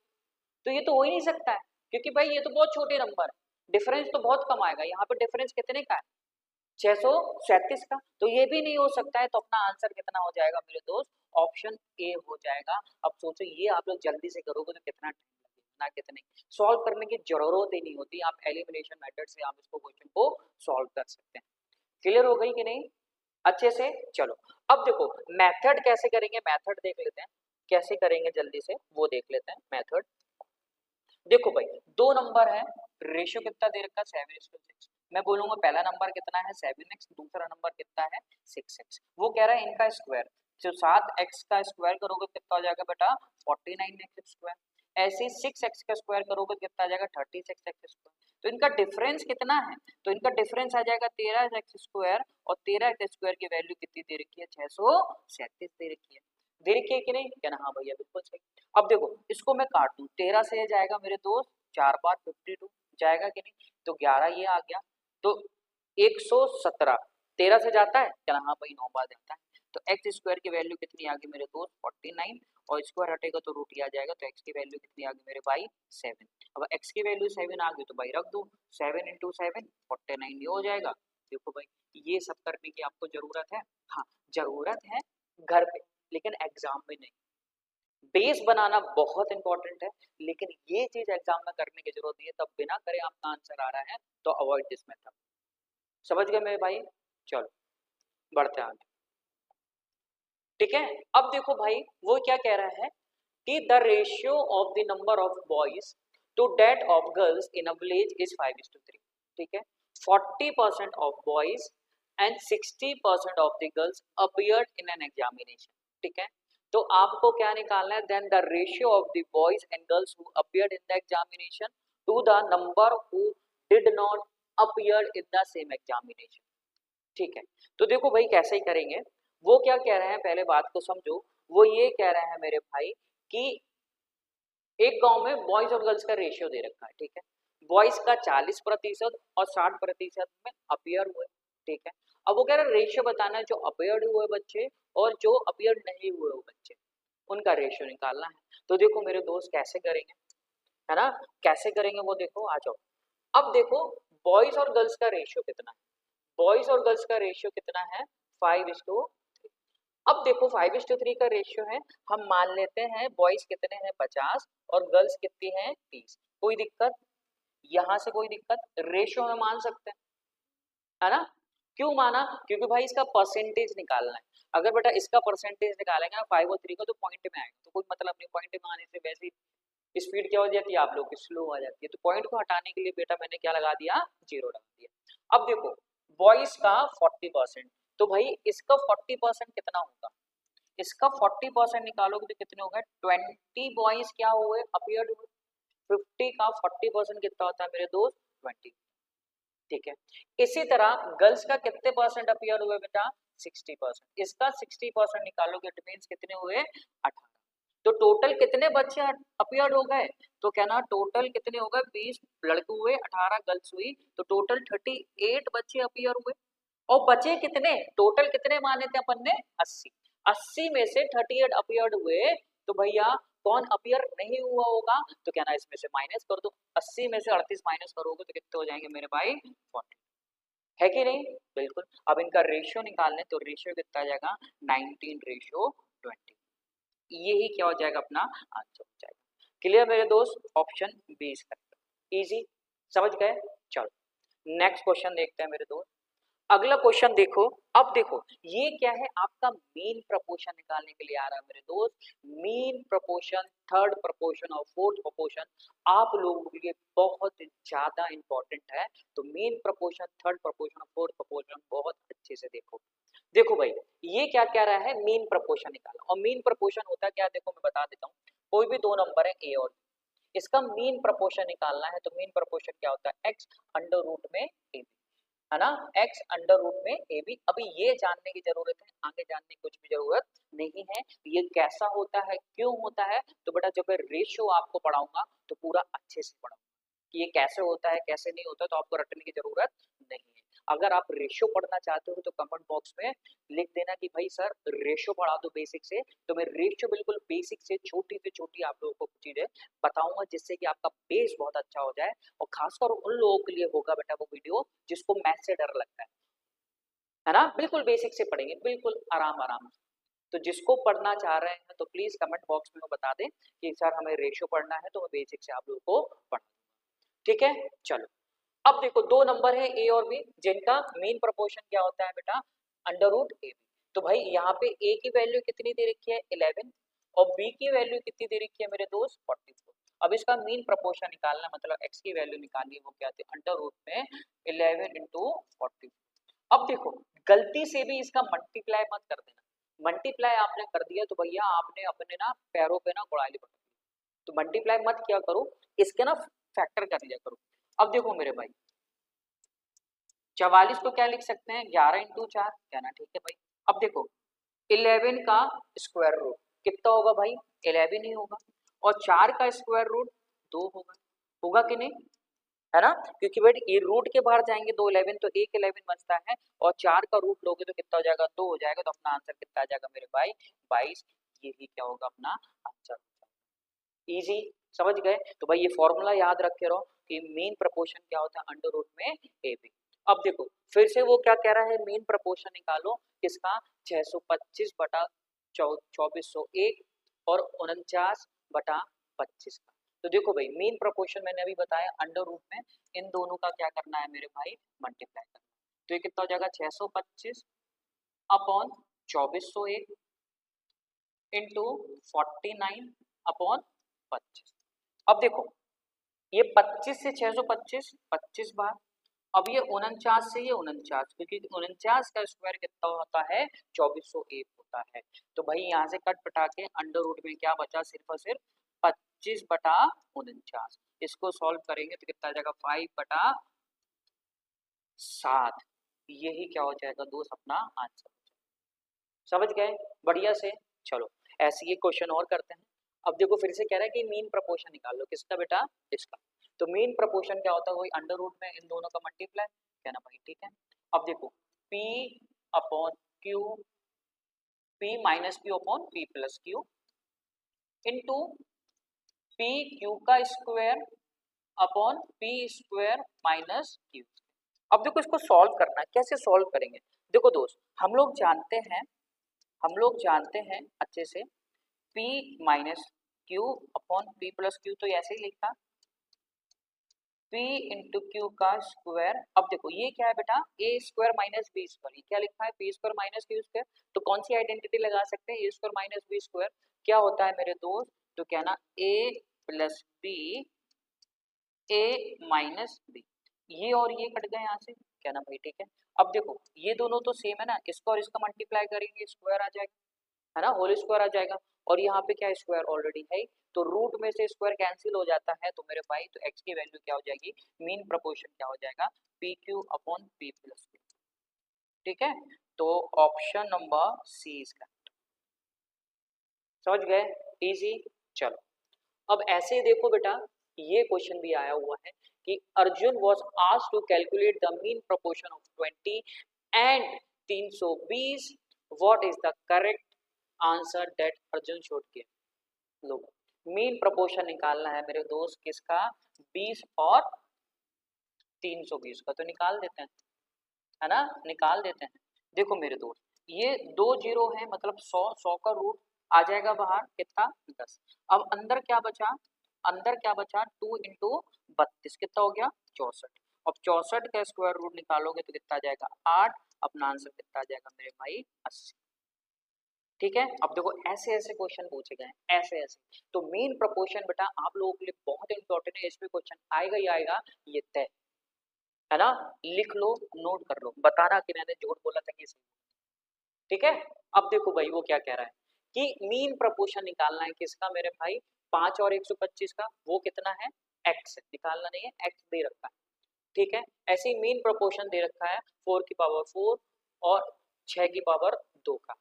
तो ये तो हो ही नहीं सकता है, क्योंकि भाई ये तो बहुत छोटे नंबर है, डिफरेंस तो बहुत कम आएगा, यहाँ पे डिफरेंस कितने का है 637 का, तो ये भी नहीं हो सकता है, तो अपना आंसर कितना हो जाएगा मेरे दोस्त, ऑप्शन ए हो जाएगा। अब सोचो ये आप लोग जल्दी से करोगे तो कितना टाइम लगेगा, ना कितने सॉल्व करने की जरूरत ही नहीं होती, आप एलिमिनेशन मेथड से आप इसको क्वेश्चन को सॉल्व कर सकते हैं। क्लियर हो गई कि नहीं अच्छे से। चलो अब देखो मेथड कैसे करेंगे, मेथड देख लेते हैं कैसे करेंगे, जल्दी से वो देख लेते हैं मेथड। देखो भाई 2 नंबर है, रेशियो कितना दे रखा है 7:6, मैं बोलूंगा पहला नंबर कितना है 7x, दूसरा नंबर कितना है 6x। वो कह रहा है इनका स्क्वायर, जो 7x का स्क्वायर करोगे कितना हो जाएगा बेटा 49x स्क्वायर, ऐसे ही 6x का स्क्वायर करोगे कितना आ जाएगा 36x स्क्वायर। तो इनका डिफरेंस कितना है, तो इनका डिफरेंस आ जाएगा 13x स्क्वायर, और 13x स्क्वायर की वैल्यू कितनी दे रखी है 637 दे रखी है, दे रखी है कि नहीं, कहना हाँ भैया बिल्कुल सही। अब देखो इसको मैं काट दूं, 13 से ये जाएगा मेरे दोस्त 4 बार 52 जाएगा कि नहीं, तो 11 ये आ गया, तो 117 13 से जाता है, चला हाँ भाई 9 बार जाता है, तो एक्स स्क्वायर की वैल्यू कितनी आ गई मेरे दोस्त 49, और स्क्वायर हटेगा तो रूट ही आ जाएगा, तो एक्स की वैल्यू कितनी आ गई मेरे भाई 7। अब एक्स की वैल्यू 7 आ गई तो भाई रख दो, 7 × 7 49 ये हो जाएगा। देखो भाई ये सब करने की आपको जरूरत है, हाँ जरूरत है घर पे, लेकिन एग्जाम में नहीं। बेस बनाना बहुत इंपॉर्टेंट है, लेकिन ये चीज एग्जाम में करने की जरूरत नहीं है, तब बिना करे आपका आंसर आ रहा है तो अवॉइड दिस मेथड। समझ गए मेरे भाई, चलो बढ़ते हैं आगे, ठीक है। अब देखो भाई वो क्या कह रहा है कि the ratio of the number of boys to that of girls in a village is 5:3, ठीक है। 40% of boys and 60% of the girls appeared in an examination, ठीक है। तो आपको क्या निकालना है, then the ratio of the boys and girls who appeared in the examination to the number who did not appear in the same examination. ठीक है, तो देखो भाई कैसे ही करेंगे, वो क्या कह रहे हैं पहले बात को समझो। वो ये कह रहे हैं मेरे भाई कि एक गांव में बॉयज और गर्ल्स का रेशियो दे रखा है, ठीक है, बॉयज का 40% और 60% में अपियर हुए, ठीक है। अब वो कह रहे रेशियो बताना है जो अपियर्ड हुए बच्चे और जो अपियर नहीं हुए वो बच्चे, उनका रेशियो निकालना है। तो देखो मेरे दोस्त कैसे करेंगे, है ना, कैसे करेंगे वो देखो, आ जाओ। अब देखो बॉयज और गर्ल्स का रेशियो कितना है, बॉयज और गर्ल्स का रेशियो कितना है 5:3। अब देखो 5:3 का रेशियो है, हम मान लेते हैं बॉयज कितने हैं 50 और गर्ल्स कितनी हैं 30। कोई दिक्कत, यहाँ से कोई दिक्कत, रेशियो में मान सकते हैं, है ना। क्यों माना, क्योंकि भाई इसका परसेंटेज निकालना है। अगर बेटा इसका परसेंटेज निकालेंगे ना 5 और 3 का तो पॉइंट में आएगा, तो कोई मतलब नहीं, पॉइंट में आने से वैसे स्पीड क्या हो जाती है आप लोग की, स्लो हो जाती है। तो पॉइंट को हटाने के लिए बेटा मैंने क्या लगा दिया, 0 लगा दिया। अब देखो बॉयज का 40%, तो भाई इसका 40% कितना होगा, इसका 40% निकालोगे तो कितने हो गए 20 बॉयज क्या हुए अपियर्ड हुए, 50 का 40% कितना होता है मेरे दोस्त 20, ठीक है। इसी तरह गर्ल्स का कितने परसेंट अपियर हुए बेटा 60%, इसका 60% निकालोगे इट मींस कितने हुए 18। तो टोटल कितने बच्चे अपियर हो गए, तो कहना टोटल कितने हो गए 20 लड़के हुए 18 गर्ल्स हुई, तो टोटल 38 बच्चे अपियर हुए। और बचे कितने, टोटल कितने माने थे अपन ने 80, 80 में से 38 अपियर्ड हुए, तो भैया कौन अपियर नहीं हुआ होगा, तो कहना इसमें से माइनस कर दो, 80 में से 38 माइनस करोगे तो कितने हो जाएंगे मेरे भाई 40, है कि नहीं, बिल्कुल। अब इनका रेशियो निकालने तो रेशियो कितना आ जाएगा 19:20, यही क्या हो जाएगा अपना आंसर हो जाएगा। क्लियर मेरे दोस्त, option B is correct, easy, समझ गए। चलो नेक्स्ट क्वेश्चन देखते हैं मेरे दोस्त। अगला क्वेश्चन देखो, अब देखो ये क्या है आपका मीन प्रपोर्शन निकालने के लिए आ रहा है मेरे दोस्त। मीन प्रपोर्शन, थर्ड प्रपोर्शन और फोर्थ प्रपोर्शन आप लोगों के लिए बहुत ज्यादा इंपॉर्टेंट है। तो मीन प्रपोर्शन, थर्ड प्रपोर्शन और फोर्थ प्रपोर्शन बहुत अच्छे से देखो। देखो भाई ये क्या कह रहा है, मीन प्रपोर्शन निकालो, और मीन प्रपोर्शन होता क्या देखो मैं बता देता हूँ। कोई भी दो नंबर है ए और बी, इसका मीन प्रपोर्शन निकालना है, तो मीन प्रपोर्शन क्या होता है एक्स अंडर रूट में ए, है ना, x अंडर रूट में ए बी। अभी ये जानने की जरूरत है, आगे जानने की कुछ भी जरूरत नहीं है। ये कैसा होता है क्यों होता है, तो बेटा जब मैं रेशियो आपको पढ़ाऊंगा तो पूरा अच्छे से पढ़ाऊंगा कि ये कैसे होता है कैसे नहीं होता, तो आपको रटने की जरूरत नहीं है। अगर आप रेशियो पढ़ना चाहते हो तो कमेंट बॉक्स में लिख देना कि भाई सर रेशियो पढ़ा दो बेसिक से, तो मैं रेशियो बिल्कुल बेसिक से छोटी आप लोगों को चीजें बताऊंगा जिससे कि आपका बेस बहुत अच्छा हो जाए। और खासकर उन लोगों के लिए होगा बेटा वो वीडियो जिसको मैथ से डर लगता है ना, बिल्कुल बेसिक से पढ़ेंगे बिल्कुल आराम आराम। तो जिसको पढ़ना चाह रहे हैं तो प्लीज कमेंट बॉक्स में बता दें कि सर हमें रेशियो पढ़ना है, तो मैं बेसिक से आप लोगों को पढ़ा, ठीक है। चलो अब देखो दो नंबर है ए और बी जिनका मीन प्रोपोर्शन क्या होता है बेटा अंडर रूट ए बी। तो भाई यहाँ पे ए की वैल्यू कितनी दे रखी है 11 और बी की वैल्यू कितनी दे रखी है मेरे दोस्त 44। अब इसका मीन प्रोपोर्शन निकालना मतलब एक्स की वैल्यू निकालनी है, वो क्या थी अंडर रूट में 11 इंटू 44। अब देखो गलती से भी इसका मल्टीप्लाई मत कर देना, मल्टीप्लाई आपने कर दिया तो भैया आपने अपने ना पैरों पे ना कुड़ाली पकड़ ली। तो मल्टीप्लाई मत किया करो, इसके ना फैक्टर कर लिया करो। अब देखो मेरे भाई 44 को क्या लिख सकते हैं 11 इंटू 4, कहना ठीक है भाई। अब देखो 11 का स्क्वायर रूट कितना होगा भाई 11 ही होगा, और 4 का स्क्वायर रूट 2 होगा, होगा कि नहीं, है ना। क्योंकि बेट ये रूट के बाहर जाएंगे 2 11 तो एक 11 बचता है, और 4 का रूट लोगे तो कितना हो जाएगा 2 हो जाएगा, तो अपना आंसर कितना आ जाएगा मेरे भाई 22। यही क्या होगा अपना आंसर, इजी, समझ गए। तो भाई ये फॉर्मूला याद रखे रहो कि मीन प्रपोर्शन क्या होता है अंडर रूट में ए बी। अब देखो फिर से वो क्या कह रहा है मीन प्रपोर्शन निकालो किसका 625 बटा 2401 और 49 बटा 25 का। तो देखो भाई मीन प्रपोर्शन मैंने अभी बताया अंडर रूट में इन दोनों का क्या करना है मेरे भाई मल्टीप्लाई करना। तो ये कितना हो जाएगा 625 अपॉन 2401 इंटू 49 अपॉन 25। अब देखो ये 25 से 625 25 बार, अब ये 49 से ये 49 क्योंकि 49 का स्क्वायर कितना होता है 2401 होता है। तो भाई यहाँ से कट पटा के अंडर रूट में क्या बचा सिर्फ और सिर्फ 25/49, इसको सॉल्व करेंगे तो कितना आ जाएगा 5/7, यही क्या हो जाएगा दोस्त अपना आंसर। समझ गए बढ़िया से। चलो ऐसे ही क्वेश्चन और करते हैं। अब देखो फिर से कह रहा है कि मीन प्रपोर्शन निकाल लो, किसका बेटा, इसका। तो मीन प्रपोर्शन क्या होता है, वही अंडर रूट में इन दोनों का मल्टीप्लाई, कहना भाई ठीक है। अब देखो P upon Q, P minus Q upon P plus Q into P Q का square upon P square minus Q। अब देखो इसको सॉल्व करना है, कैसे सॉल्व करेंगे। देखो दोस्त हम लोग जानते हैं अच्छे से P minus Q upon P plus Q, तो ऐसे ही लिखा P इंटू Q का स्क्वायर। अब देखो ये क्या है बेटा, A square minus B square, क्या लिखा है P square minus Q square. तो कौन सी आइडेंटिटी लगा सकते हैं, A square minus B square क्या होता है मेरे दोस्त, तो कहना A plus B, A minus B, ये और ये कट गए यहाँ से, कहना भाई ठीक है। अब देखो ये दोनों तो सेम है ना, इसका और इसका मल्टीप्लाई करेंगे स्क्वायर आ जाएगा, है ना, होल स्क्वायर आ जाएगा। और यहाँ पे क्या स्क्वायर ऑलरेडी है, तो रूट में से स्क्वायर कैंसिल हो जाता है तो मेरे भाई तो x की वैल्यू क्या हो जाएगी, मीन प्रोपोर्शन क्या हो जाएगा P Q upon P plus Q. ठीक है, तो ऑप्शन नंबर सी इसका, समझ गए, इजी। चलो अब ऐसे देखो बेटा, ये क्वेश्चन भी आया हुआ है कि Arjun was asked to calculate the mean proportion of 20 and 320, what is the correct answer that Arjun should give. लो मीन प्रोपोर्शन निकालना है मेरे दोस्त, किसका, 20 और 320 का, तो निकाल देते हैं, है ना, निकाल देते हैं। देखो मेरे दोस्त ये दो जीरो है, मतलब 100, 100 का रूट आ जाएगा बाहर कितना, 10। अब अंदर क्या बचा 2 इंटू 32 कितना हो गया 64। अब 64 का स्क्वायर रूट निकालोगे तो कितना आ जाएगा 8, अपना आंसर कितना आ जाएगा मेरे भाई 80। ठीक है, अब देखो ऐसे ऐसे क्वेश्चन पूछे गए हैं, ऐसे ऐसे। तो मेन प्रोपोर्शन बेटा आप लोगों के लिए बहुत इंपॉर्टेंट है, इस पे क्वेश्चन आएगा ही आएगा, ये तय है ना, लिख लो, नोट कर लो, बताना कि मैंने झूठ बोला था कि सही। ठीक है, अब देखो भाई वो क्या कह रहा है कि मीन प्रोपोर्शन निकालना है किसका मेरे भाई, 5 और 125 का, वो कितना है x, निकालना नहीं है, x दे रखा है। ठीक है, ऐसे ही मीन प्रोपोर्शन दे रखा है 4 की पावर 4 और 6 की पावर 2 का।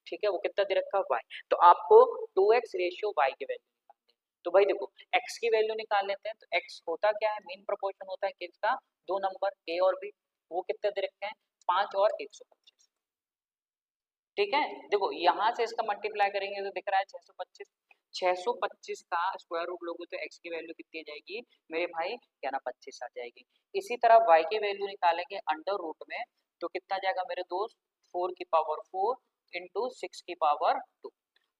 ठीक है, वो कितना दे रखा है y, तो आपको 2x रेशियो y की वैल्यू निकालनी है। तो भाई देखो x की वैल्यू निकाल लेते हैं, तो x होता क्या है, मीन प्रोपोर्शन होता है किसका, दो नंबर a और b, वो कितने दे रखे हैं 5 और 125। ठीक है, देखो यहाँ से इसका मल्टीप्लाई करेंगे तो दिख रहा है 625, 625 का स्क्वायर रूट लोगे तो x की वैल्यू कितनी आ जाएगी मेरे भाई, क्या ना 25 आ जाएगी। इसी तरह y की वैल्यू निकालेंगे अंडर रूट में, तो कितना जाएगा मेरे दोस्त 4 की पावर 4 इंटू 6 की पावर 2।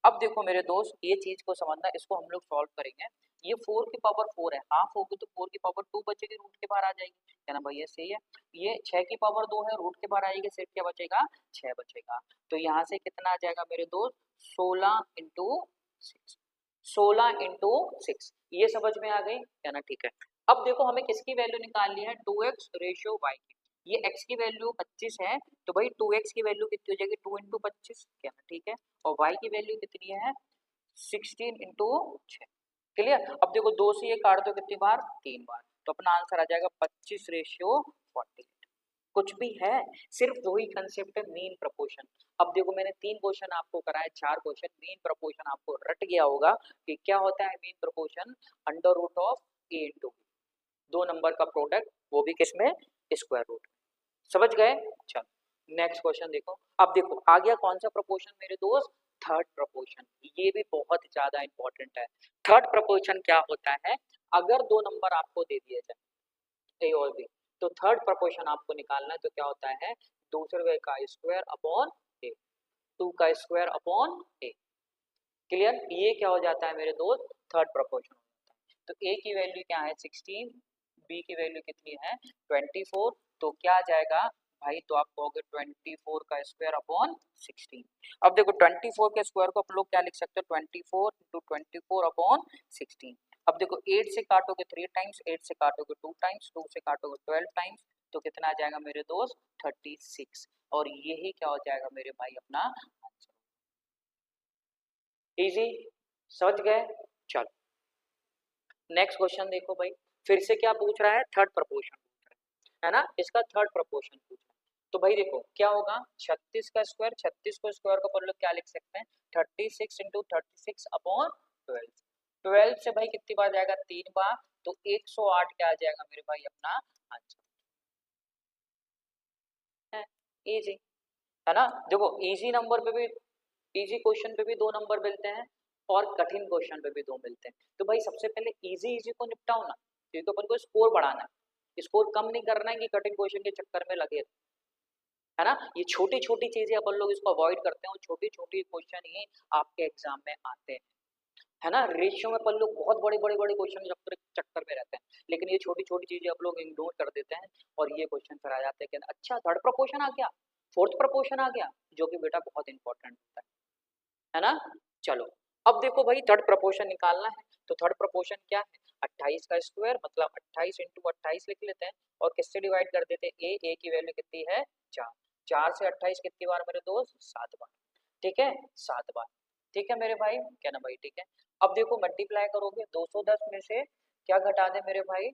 अब देखो मेरे दोस्त ये चीज को समझना, इसको हम लोग सॉल्व करेंगे। ये 4 की पावर 4 है, हाफ होगी तो 4 की पावर 2 बचेगी, रूट के बाहर आ जाएगी, है ना भाई, ये सही है। ये 6 की पावर 2 है, रूट के बाहर आएगी, सिर्फ क्या बचेगा 6 बचेगा। तो यहाँ से कितना आ जाएगा मेरे दोस्त 16 इंटू 6, 16 इंटू 6, ये समझ में आ गई, है ना, ठीक है। अब देखो हमें किसकी वैल्यू निकालनी है, 2x रेशियो y की। ये x की वैल्यू 25 है, तो भाई 2x की वैल्यू कितनी हो जाएगी 2 इंटू 25, क्या ना, ठीक है। और y की वैल्यू कितनी है 16 इंटू 6, क्लियर। अब देखो 2 से ये काट दो कितनी बार 3 बार, तो अपना आंसर आ जाएगा 25 रेशियो 40। कुछ भी है, सिर्फ वही कंसेप्ट है मीन प्रपोर्शन। अब देखो मैंने 3 क्वेश्चन आपको कराए, 4 क्वेश्चन, मीन प्रपोर्शन आपको रट गया होगा कि क्या होता है mean proportion, under root of a into b, दो नंबर का प्रोडक्ट, वो भी किसमें स्क्वायर रूट, समझ गए। चलो नेक्स्ट क्वेश्चन देखो। अब देखो आ गया कौन सा प्रपोर्शन मेरे दोस्त, थर्ड प्रपोर्शन, ये भी बहुत ज्यादा इंपॉर्टेंट है। थर्ड प्रपोर्शन क्या होता है, अगर दो नंबर आपको दे दिए जाए ए और बी, तो थर्ड प्रपोर्शन आपको निकालना है, तो क्या होता है दूसरे का स्क्वायर अपॉन ए, 2 का स्क्वायर अपॉन ए, क्लियर। ये क्या हो जाता है मेरे दोस्त थर्ड प्रपोर्शन हो जाता है। तो ए की वैल्यू क्या है 16, बी की वैल्यू कितनी है 24, तो क्या आ जाएगा भाई, तो आप कहोगे 24 का स्क्वायर अपॉन 16। अब देखो 24 के स्क्वायर को आप लोग क्या लिख सकते हो 24 इंटू 24 अपॉन 16। अब देखो 8 से काटोगे 3 टाइम्स, 8 से काटोगे 2 टाइम्स, 2 से काटोगे 12 टाइम्स, तो कितना आ जाएगा मेरे दोस्त 36, और यही क्या हो जाएगा मेरे भाई अपना आंसर। इजी, समझ गए। चलो नेक्स्ट क्वेश्चन देखो भाई, फिर से क्या पूछ रहा है, थर्ड प्रपोर्शन पूछ रहा है ना, इसका थर्ड प्रपोर्शन पूछ रहा है। तो भाई देखो क्या होगा, 36 का स्क्वायर, 36 को स्क्वायर को अपन लोग क्या लिख सकते हैं, 36 इंटू 36 अपॉन 12। 12 से भाई कितनी बार जाएगा, 3 बार, तो 108 क्या आ जाएगा मेरे भाई अपना आंसर है। इजी है ना। देखो इजी नंबर पे भी, इजी क्वेश्चन पे भी 2 नंबर मिलते हैं और कठिन क्वेश्चन पे भी 2 मिलते हैं। तो भाई सबसे पहले इजी इजी को निपटाओ ना, क्योंकि अपन को स्कोर बढ़ाना है, स्कोर कम नहीं करना है कि कठिन क्वेश्चन के चक्कर में लगे, है ना। ये छोटी छोटी चीजें अपन लोग इसको अवॉइड करते हैं और छोटी छोटी क्वेश्चन ही आपके एग्जाम में आते हैं, है ना। रेशियो में अपन लोग बहुत बड़े बड़े बड़े क्वेश्चन चक्कर चक्कर में रहते हैं, लेकिन ये छोटी छोटी चीजें आप लोग इग्नोर कर देते हैं और ये क्वेश्चन फिर आ जाते हैं कि अच्छा थर्ड प्रपोर्शन आ गया, फोर्थ प्रपोर्शन आ गया, जो कि बेटा बहुत इंपॉर्टेंट होता है ना। चलो अब देखो भाई थर्ड प्रपोर्शन निकालना है, तो थर्ड प्रपोर्शन क्या है, 28 का स्क्वायर मतलब 28 इंटू 28 लिख लेते हैं और किससे डिवाइड कर देते हैं, ए की वैल्यू कितनी है 4, 4 से 28 कितनी बार मेरे दोस्त, 7 बार, ठीक है 7 बार, ठीक है मेरे भाई, क्या ना भाई, ठीक है। अब देखो मल्टीप्लाई करोगे 210 में से क्या घटा दे मेरे भाई,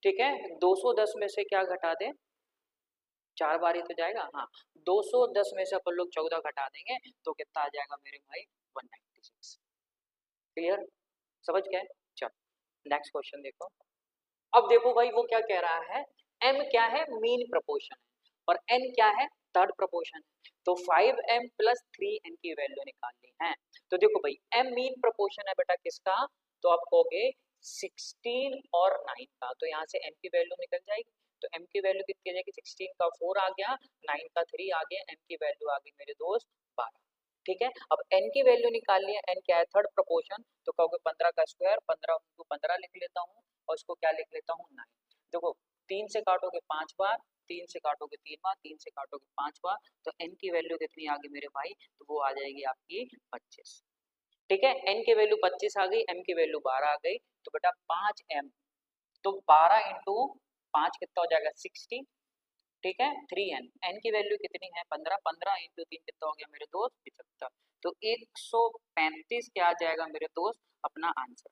ठीक है 210 में से क्या घटा दे, 4 बार ही तो जाएगा, हाँ 210 में से अपन लोग 14 घटा देंगे तो कितना आ जाएगा मेरे भाई 196। क्लियर, समझ गए। चलो नेक्स्ट क्वेश्चन देखो। अब देखो भाई वो क्या कह रहा है, m क्या है, मीन प्रपोर्शन है और n क्या है, थर्ड प्रपोर्शन है। तो 5m प्लस 3n की वैल्यू निकालनी है। तो देखो भाई m मीन प्रपोर्शन है बेटा किसका, तो आप कहोगे 16 और 9 का, तो यहाँ से m की वैल्यू निकल जाएगी। तो m की वैल्यू कितनी आ जाएगी, 16 का 4 आ गया, 9 का 3 आ गया, m की वैल्यू आ गई मेरे दोस्त 12, ठीक है। अब n की वैल्यू निकालनी है, n क्या है, थर्ड प्रपोर्शन, तो कहोगे 15 का स्क्वायर, 15 इंटू 15 लिख लेता हूँ और इसको क्या लिख लेता हूँ 9। देखो 3 से काटोगे 5 बार, 3 से काटोगे 3 बार, 3 से काटोगे 5 बार, तो n की वैल्यू कितनी आ गई मेरे भाई, तो वो आ जाएगी आपकी 25, ठीक है। n की वैल्यू 25 आ गई, m की वैल्यू 12 आ गई, तो बेटा 5m, तो 12 इंटू 5 कितना हो जाएगा 60, ठीक है 3n, n की वैल्यू कितनी है 15, 15 इंटू 3 कितना हो गया मेरे दोस्त 75, तो 135 क्या आ जाएगा मेरे दोस्त अपना आंसर,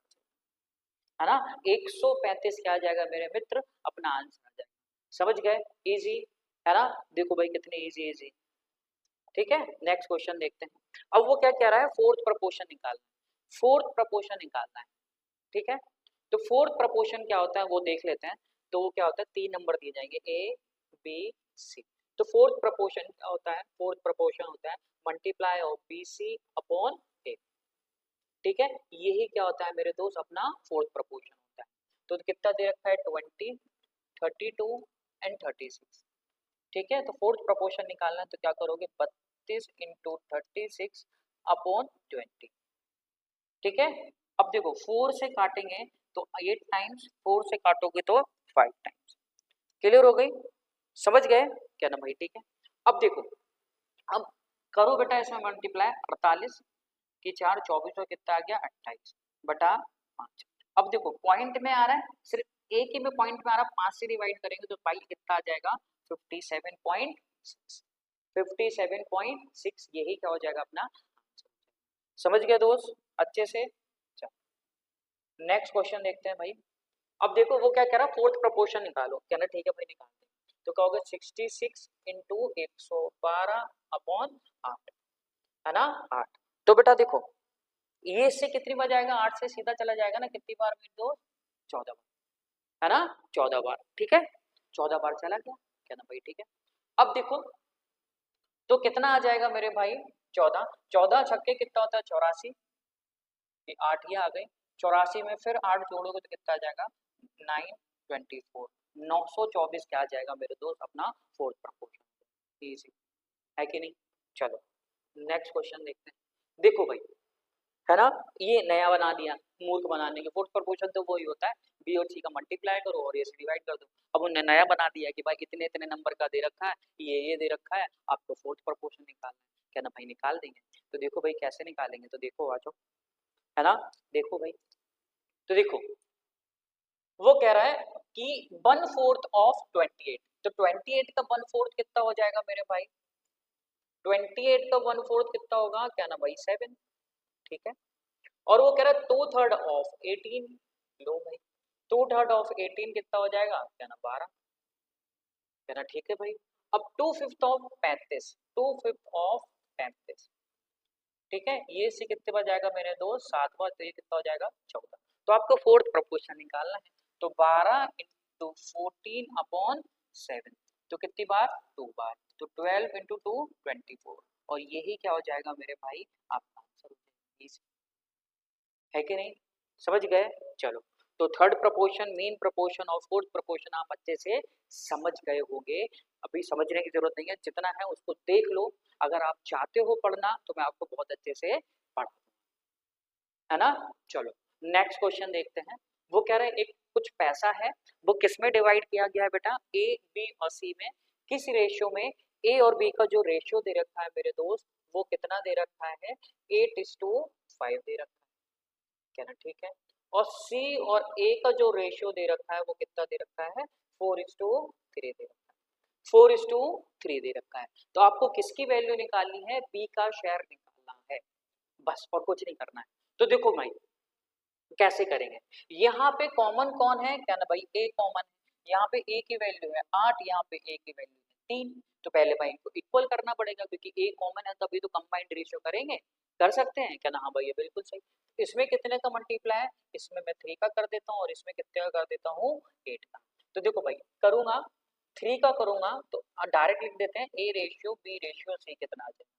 है ना। 135 क्या आ जाएगा मेरे मित्र अपना आंसर आ जाएगा, समझ गए, इजी है ना। देखो भाई कितनी इजी इजी, ठीक है। नेक्स्ट क्वेश्चन देखते हैं। अब वो क्या कह रहा है, फोर्थ प्रपोर्शन निकालना है, फोर्थ प्रपोर्शन निकालना है, ठीक है। तो फोर्थ प्रपोर्शन क्या होता है वो देख लेते हैं। तो वो क्या होता है, 3 नंबर दिए जाएंगे ए बी सी। तो फोर्थ प्रपोर्शन क्या होता है, फोर्थ प्रपोर्शन होता है multiply of B C upon A, ठीक है। यही क्या होता है मेरे दोस्त अपना फोर्थ प्रपोर्शन होता है। तो कितना दे रखा है 20, 32 एंड 36, ठीक है। तो फोर्थ प्रपोर्शन निकालना है, तो क्या करोगे 32 इंटू 36 अपॉन 20, ठीक है। अब देखो 4 से काटेंगे तो 8 टाइम्स, 4 से काटोगे तो 5 टाइम्स, क्लियर हो गई, समझ गए क्या ना भाई, ठीक है। अब देखो, अब करो बेटा इसमें मल्टीप्लाई, 48 की 4 24 और कितना आ गया 28 बटा 5। अब देखो पॉइंट में आ रहा है, सिर्फ एक ही में पॉइंट में आ रहा है, 5 से डिवाइड करेंगे तो पाई कितना आ जाएगा 57.6, 57.6, यही क्या हो जाएगा अपना, समझ गए दोस्त अच्छे से। नेक्स्ट क्वेश्चन देखते हैं भाई। अब देखो वो क्या कह रहा है, फोर्थ प्रपोर्शन निकालो, कहना ठीक है भाई निकालते हैं। तो क्या होगा 66 इंटू 112 अपॉन 8, है ना 8। तो बेटा देखो ये इससे कितनी बार जाएगा, 8 से सीधा चला जाएगा ना, कितनी बार मेरे दोस्त 14 बार, है ना 14 बार, ठीक है 14 बार चला गया, क्या ना भाई, ठीक है। अब देखो तो कितना आ जाएगा मेरे भाई 14, 14 छक्के कितना होता है 84, 8 ही आ गए, 84 में फिर 8 जोड़ोगे तो कितना आ जाएगा 924, 924 क्या आ जाएगा मेरे दोस्त अपना फोर्थ प्रपोर्शन, इजी है कि नहीं। चलो नेक्स्ट क्वेश्चन देखते हैं। देखो भाई है ना, ये नया बना दिया मूर्ख बनाने के, फोर्थ प्रपोर्शन तो वही होता है बी और सी का मल्टीप्लाई करो और ये से डिवाइड कर दो। अब उन्होंने नया बना दिया कि भाई इतने इतने नंबर का दे रखा है, ये दे रखा है, आपको फोर्थ प्रपोर्शन निकालना है, क्या ना भाई निकाल देंगे। तो देखो भाई कैसे निकालेंगे, तो देखो आ जाओ, है ना। देखो भाई तो देखो वो कह रहा है कि 1/4 ऑफ 28, तो 28 का 1/4 कितना हो जाएगा मेरे भाई, 28 का 1/4 कितना होगा, क्या ना भाई 7, ठीक है। और वो कह रहा है 2/3 ऑफ 18, लो भाई, 2/3 ऑफ 18 कितना हो जाएगा, कहना 12, कहना ठीक है भाई। अब 2/5 ऑफ 35, 2/5 ऑफ 35, ठीक है, ये से कितने बार जाएगा मेरे दोस्त, 7 बार, तो ये कितना हो जाएगा 14। तो आपको फोर्थ प्रोपोर्शन निकालना है, तो 12 इंटू 14/7, तो कितनी बार, 2 बार, तो 12 इंटू 2 24, और यही क्या हो जाएगा मेरे भाई आपका आंसर हो जाएगा, है कि नहीं, समझ गए। चलो, तो थर्ड प्रपोर्शन, मेन प्रपोर्शन और फोर्थ प्रपोर्शन आप अच्छे से समझ गए होंगे, अभी समझने की जरूरत नहीं है, जितना है उसको देख लो, अगर आप चाहते हो पढ़ना तो मैं आपको बहुत अच्छे से पढ़ा, है ना। चलो नेक्स्ट क्वेश्चन देखते हैं, वो कह रहे हैं एक कुछ पैसा है, वो किस में डिवाइड किया गया है बेटा, ए बी और सी में, किस रेशियो में, ए और बी का जो रेशियो दे रखा है मेरे दोस्त, वो कितना दे रखा है, 8:5 दे रखा है, कहना ठीक है, और सी और ए का जो रेशियो दे रखा है वो कितना दे रखा है, 4:3 दे रखा है, 4:3 दे रखा है, तो आपको किसकी वैल्यू निकालनी है, बी का शेयर निकालना है, बस और कुछ नहीं करना है। तो देखो भाई कैसे करेंगे, यहाँ पे कॉमन कौन है, क्या ना भाई ए कॉमन है, यहाँ पे ए की वैल्यू है 8, यहाँ पे ए की वैल्यू है 3, तो पहले भाई इनको इक्वल करना पड़ेगा, क्योंकि ए कॉमन है तभी तो कंबाइंड रेशियो करेंगे, कर सकते हैं क्या ना, हाँ भाई ये बिल्कुल सही। इसमें कितने का मल्टीप्लाई है, इसमें मैं 3 का कर देता हूँ, और इसमें कितने का कर देता हूँ, 8 का। तो देखो भाई करूंगा, 3 का करूंगा तो डायरेक्ट लिख देते हैं, A ratio B ratio C कितना आ जाएगा,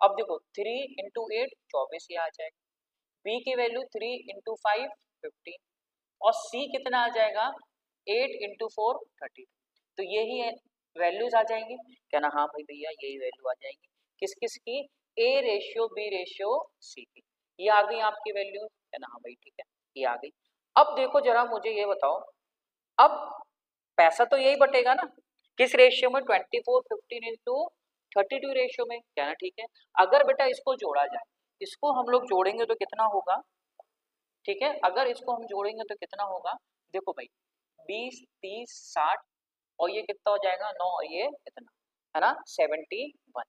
अब देखो 3 इंटू 8 24 ही आ जाएगा, बी की वैल्यू 3 इंटू 5 15, और सी कितना आ जाएगा, 8 इंटू 4 30, तो यही है वैल्यूज आ जाएंगी, क्या ना, हाँ भाई भैया यही वैल्यू आ जाएंगी, किस किस की, A ratio B ratio C की, ये आ गई आपकी वैल्यू, क्या ना, हाँ भाई ठीक है, ये आ गई। अब देखो जरा मुझे ये बताओ, अब पैसा तो यही बटेगा ना, किस रेशियो में, 24 15 इंटू 32 रेशियो में, क्या ना ठीक है। अगर बेटा इसको जोड़ा जाए, इसको हम लोग जोड़ेंगे तो कितना होगा, ठीक है, अगर इसको हम जोड़ेंगे तो कितना होगा, देखो भाई 20 30 60, और ये कितना हो जाएगा 9, और ये कितना है ना 71,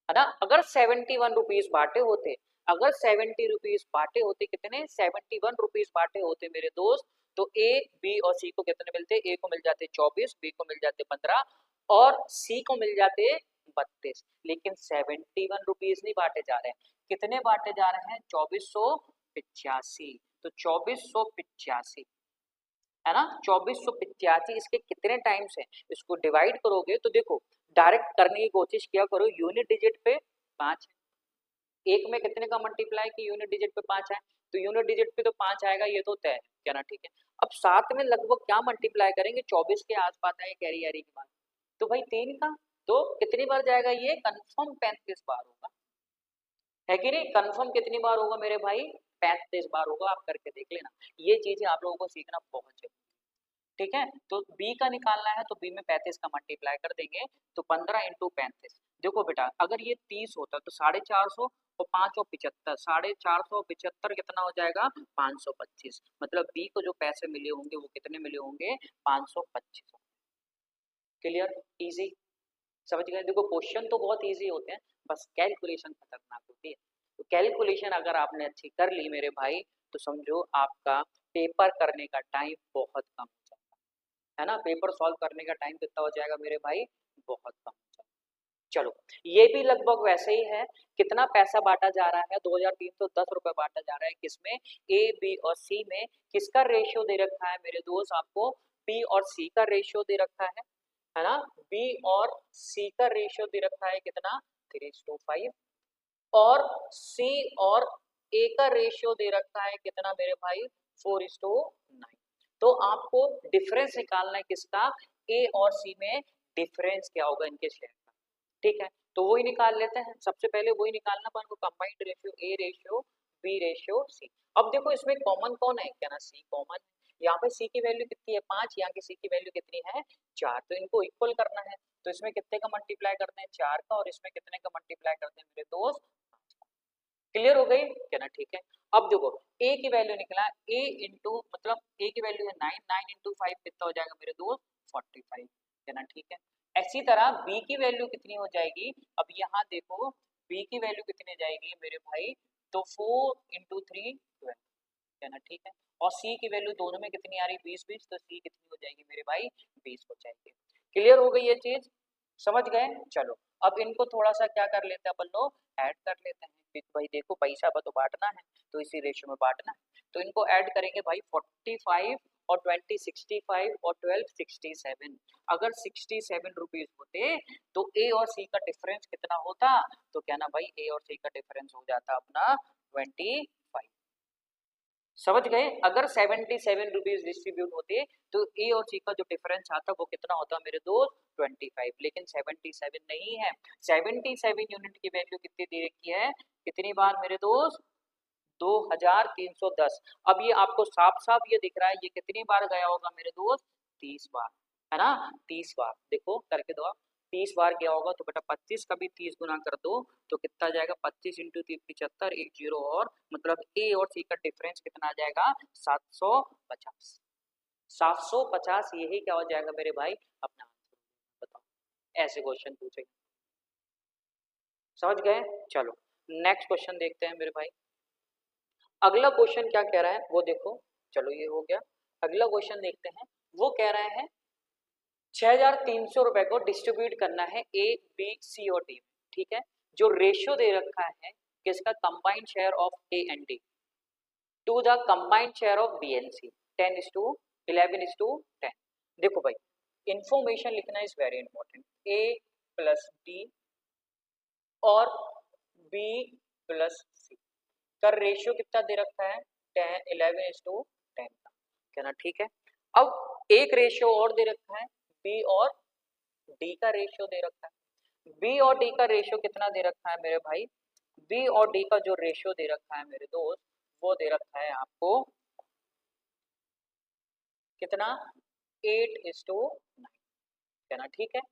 है ना। अगर 71 रुपीज बांटे होते, अगर 70 रुपीज बांटे होते, कितने 71 रुपीज बांटे होते मेरे दोस्त, तो ए बी और सी को कितने मिलते, ए को मिल जाते 24, बी को मिल जाते 15, और सी को मिल जाते 32, लेकिन 71 रुपीज नहीं बांटे जा रहे हैं, कितने बांटे जा रहे हैं, 2485, तो 2485, है ना, 2485, इसके कितने टाइम्स हैं, इसको डिवाइड करोगे तो देखो, डायरेक्ट करने की कोशिश किया करो, यूनिट डिजिट पे 5 है, एक में कितने का मल्टीप्लाई की, यूनिट डिजिट पे 5 है, तो यूनिट डिजिट पे तो 5 आएगा, ये तो तय है, क्या ना ठीक है। अब साथ में लगभग क्या मल्टीप्लाई करेंगे, 24 के आसपास है कैरी एरी के बाद, तो भाई 3 का, तो कितनी बार जाएगा, ये कंफर्म 35 बार होगा, है कि नहीं, कंफर्म कितनी बार होगा मेरे भाई, 35 बार होगा, आप करके देख लेना, ये चीजें आप लोगों को सीखना बहुत जरूरी, ठीक है। तो b का निकालना है, तो b में 35 का मल्टीप्लाई कर देंगे, तो 15 इंटू 35, देखो बेटा अगर ये 30 होता तो 450, और 5 और 75, 450 कितना हो जाएगा, 525, मतलब b को जो पैसे मिले होंगे वो कितने मिले होंगे, 525, क्लियर, इजी, समझ गए। देखो क्वेश्चन तो बहुत इजी होते हैं, बस कैलकुलेशन खतरनाक होती है, तो कैलकुलेशन अगर आपने अच्छी कर ली मेरे भाई, तो समझो आपका पेपर करने का टाइम बहुत कम हो जाएगा, है ना, पेपर सॉल्व करने का टाइम कितना हो जाएगा मेरे भाई, बहुत कम हो जाएगा। चलो ये भी लगभग वैसे ही है, कितना पैसा बांटा जा रहा है, 2310 रुपए बांटा जा रहा है, किसमें, ए बी और सी में, किसका रेशियो दे रखा है मेरे दोस्त, आपको बी और सी का रेशियो दे रखा है ना, बी और सी का रेशियो दे रखा है कितना, 3:5, और सी और ए का रेशियो दे रखा है कितना मेरे भाई, 4:9, तो आपको डिफरेंस निकालना है किसका, ए और सी में डिफरेंस क्या होगा इनके शेयर का, ठीक है, तो वही निकाल लेते हैं, सबसे पहले वही निकालना पर combined ratio, A ratio B ratio C. अब देखो इसमें कॉमन कौन है, क्या ना सी कॉमन, यहाँ पे सी की वैल्यू कितनी है 5, यहाँ की सी की वैल्यू कितनी है 4, तो इनको इक्वल करना है, तो इसमें कितने का मल्टीप्लाई करते हैं 4 का, और इसमें कितने का मल्टीप्लाई करते हैं मेरे दोस्त, क्लियर हो गई, क्या ना ठीक है। अब देखो ए की वैल्यू निकला, ए इंटू मतलब ए की वैल्यू है 9, 9 इंटू 5 कितना हो जाएगा मेरे दोस्त, 45, क्या ना ठीक है। ऐसी तरह बी की वैल्यू कितनी हो जाएगी, अब यहाँ देखो बी की वैल्यू कितनी जाएगी मेरे भाई, तो 4 इंटू 3 12, कहना ठीक है। और सी की वैल्यू दोनों में कितनी आ रही है 20 20, तो सी कितनी हो जाएगी मेरे भाई 20 हो जाएगी। क्लियर हो गई ये चीज, समझ गए। चलो अब इनको थोड़ा सा क्या कर लेते हैं अपन लोग, ऐड कर लेते हैं, क्योंकि भाई देखो पैसा तो बांटना है तो इसी रेशियो में बांटना है। तो इनको ऐड करेंगे भाई 45 और 20 65 और 12 67। अगर 67 रुपीज होते तो ए और सी का डिफरेंस कितना होता, तो क्या ना भाई ए और सी का डिफरेंस हो जाता अपना 25। समझ गए। अगर 77 रुपीज डिस्ट्रीब्यूट होते तो ए और सी का जो डिफरेंस आता वो कितना होता मेरे दोस्त 25, लेकिन 77 नहीं है। 77 यूनिट की वैल्यू कितनी दे रखी है, कितनी बार मेरे दोस्त 2310। अब ये आपको साफ साफ ये दिख रहा है ये कितनी बार गया होगा मेरे दोस्त 30 बार, है ना 30 बार। देखो करके दो आप, 30 बार गया होगा तो बेटा 25 का भी 30 गुना कर दो तो कितना आ जाएगा 25 इंटू 75, एक जीरो और, मतलब ए और सी का डिफरेंस कितना आ जाएगा 750। 750 यही क्या हो जाएगा मेरे भाई अपना आंसर। बताओ ऐसे क्वेश्चन पूछेंगे, समझ गए। चलो नेक्स्ट क्वेश्चन देखते हैं मेरे भाई। अगला क्वेश्चन क्या कह रहा है वो देखो, चलो ये हो गया। अगला क्वेश्चन देखते हैं, वो कह रहे हैं 6300 रुपए को डिस्ट्रीब्यूट करना है ए बी सी और डी, ठीक है। जो रेशियो दे रखा है किसका, combined share of A and D to the combined share of B and C 10:11:10। देखो भाई इंफॉर्मेशन लिखना is very important. A plus D और बी प्लस सी का रेशियो कितना दे रखा है 11:10 का, कहना ठीक है। अब एक रेशियो और दे रखा है बी और डी का रेशियो दे रखा है। बी और डी का रेशियो कितना दे रखा है मेरे भाई, बी और डी का जो रेशियो दे रखा है मेरे दोस्त वो दे रखा है आपको कितना 8:9, कहना ठीक है।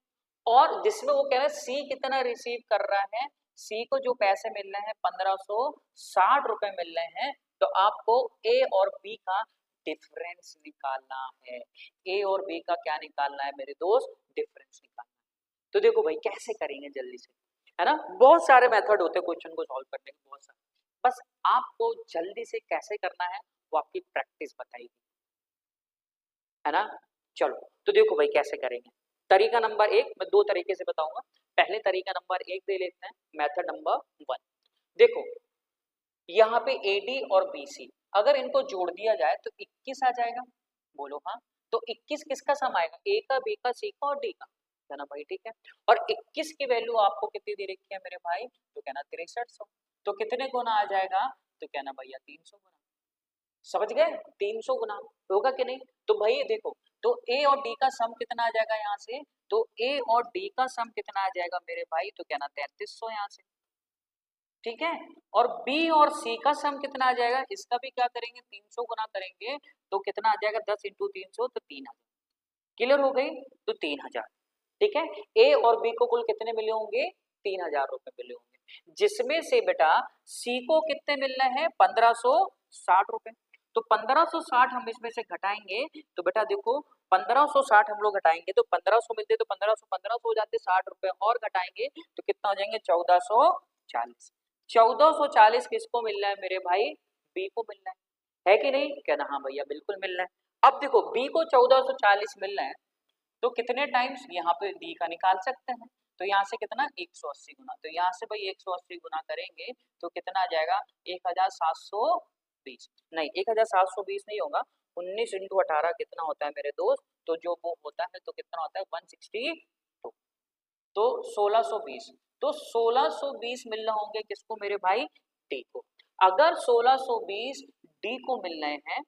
और जिसमें वो कह रहा है सी कितना रिसीव कर रहा है, सी को जो पैसे मिल रहे हैं 1560 रुपए मिल रहे हैं, तो आपको ए और बी का डिफरेंस निकालना है। ए और बी का क्या निकालना है मेरे दोस्त, डिफरेंस निकालना है। तो देखो भाई कैसे करेंगे जल्दी से, है ना, बहुत सारे मेथड होते हैं क्वेश्चन को सॉल्व करने के, बहुत सारे, बस आपको जल्दी से कैसे करना है वो आपकी प्रैक्टिस बताएगी, है ना। चलो तो देखो भाई कैसे करेंगे। तरीका नंबर एक, मैं दो तरीके से बताऊंगा। पहले तरीका नंबर एक दे लेते हैं, मेथड नंबर 1। देखो यहाँ पे AD और BC अगर इनको जोड़ दिया जाए तो 21 आ जाएगा, बोलो हाँ। तो 21 किसका सम आएगा, A का, B का, C का और D का, कहना भाई ठीक है। और 21 की वैल्यू आपको कितनी दे रखी है मेरे भाई, तो कहना 6300। तो कितने गुना आ जाएगा, तो कहना भैया 300 गुना। समझ गए, 300 गुना होगा कि नहीं। तो भाई देखो, तो ए और डी का सम कितना आ जाएगा यहाँ से, तो ए और डी का सम कितना आ जाएगा मेरे भाई, तो कहना 3300 यहाँ से, ठीक है। और बी और सी का सम कितना आ जाएगा, इसका भी क्या करेंगे 300 गुना करेंगे तो कितना आ जाएगा 10 इंटू 300 तो 3000। क्लियर हो गई, तो 3000, ठीक है। ए और बी को कुल कितने मिले होंगे 3000 रुपए मिले होंगे, जिसमें से बेटा सी को कितने मिलना है 1560 रुपए। तो 1560 हम इसमें से घटाएंगे तो बेटा देखो 1560 हम लोग घटाएंगे तो 1500 मिलते तो 1500 हो जाते, 60 रुपए और घटाएंगे तो कितना हो जाएंगे 1440। 1440 किसको मिल रहा है मेरे भाई, बी को मिल रहा है कि नहीं, कहना हाँ भैया बिल्कुल मिल रहा है। अब देखो बी को 1440 मिल रहा है तो कितने टाइम्स यहाँ पे डी का निकाल सकते हैं, तो यहाँ से कितना 180 गुना, तो यहाँ से भाई 180 गुना करेंगे तो कितना आ जाएगा 1720, नहीं 1720 नहीं होगा, 19 इंटू 18 कितना होता है मेरे दोस्त, तो जो वो होता है तो कितना होता है 162, तो 1620। तो 1620 मिल रहे होंगे किसको मेरे भाई, डी को। अगर 1620 डी को मिल रहे हैं,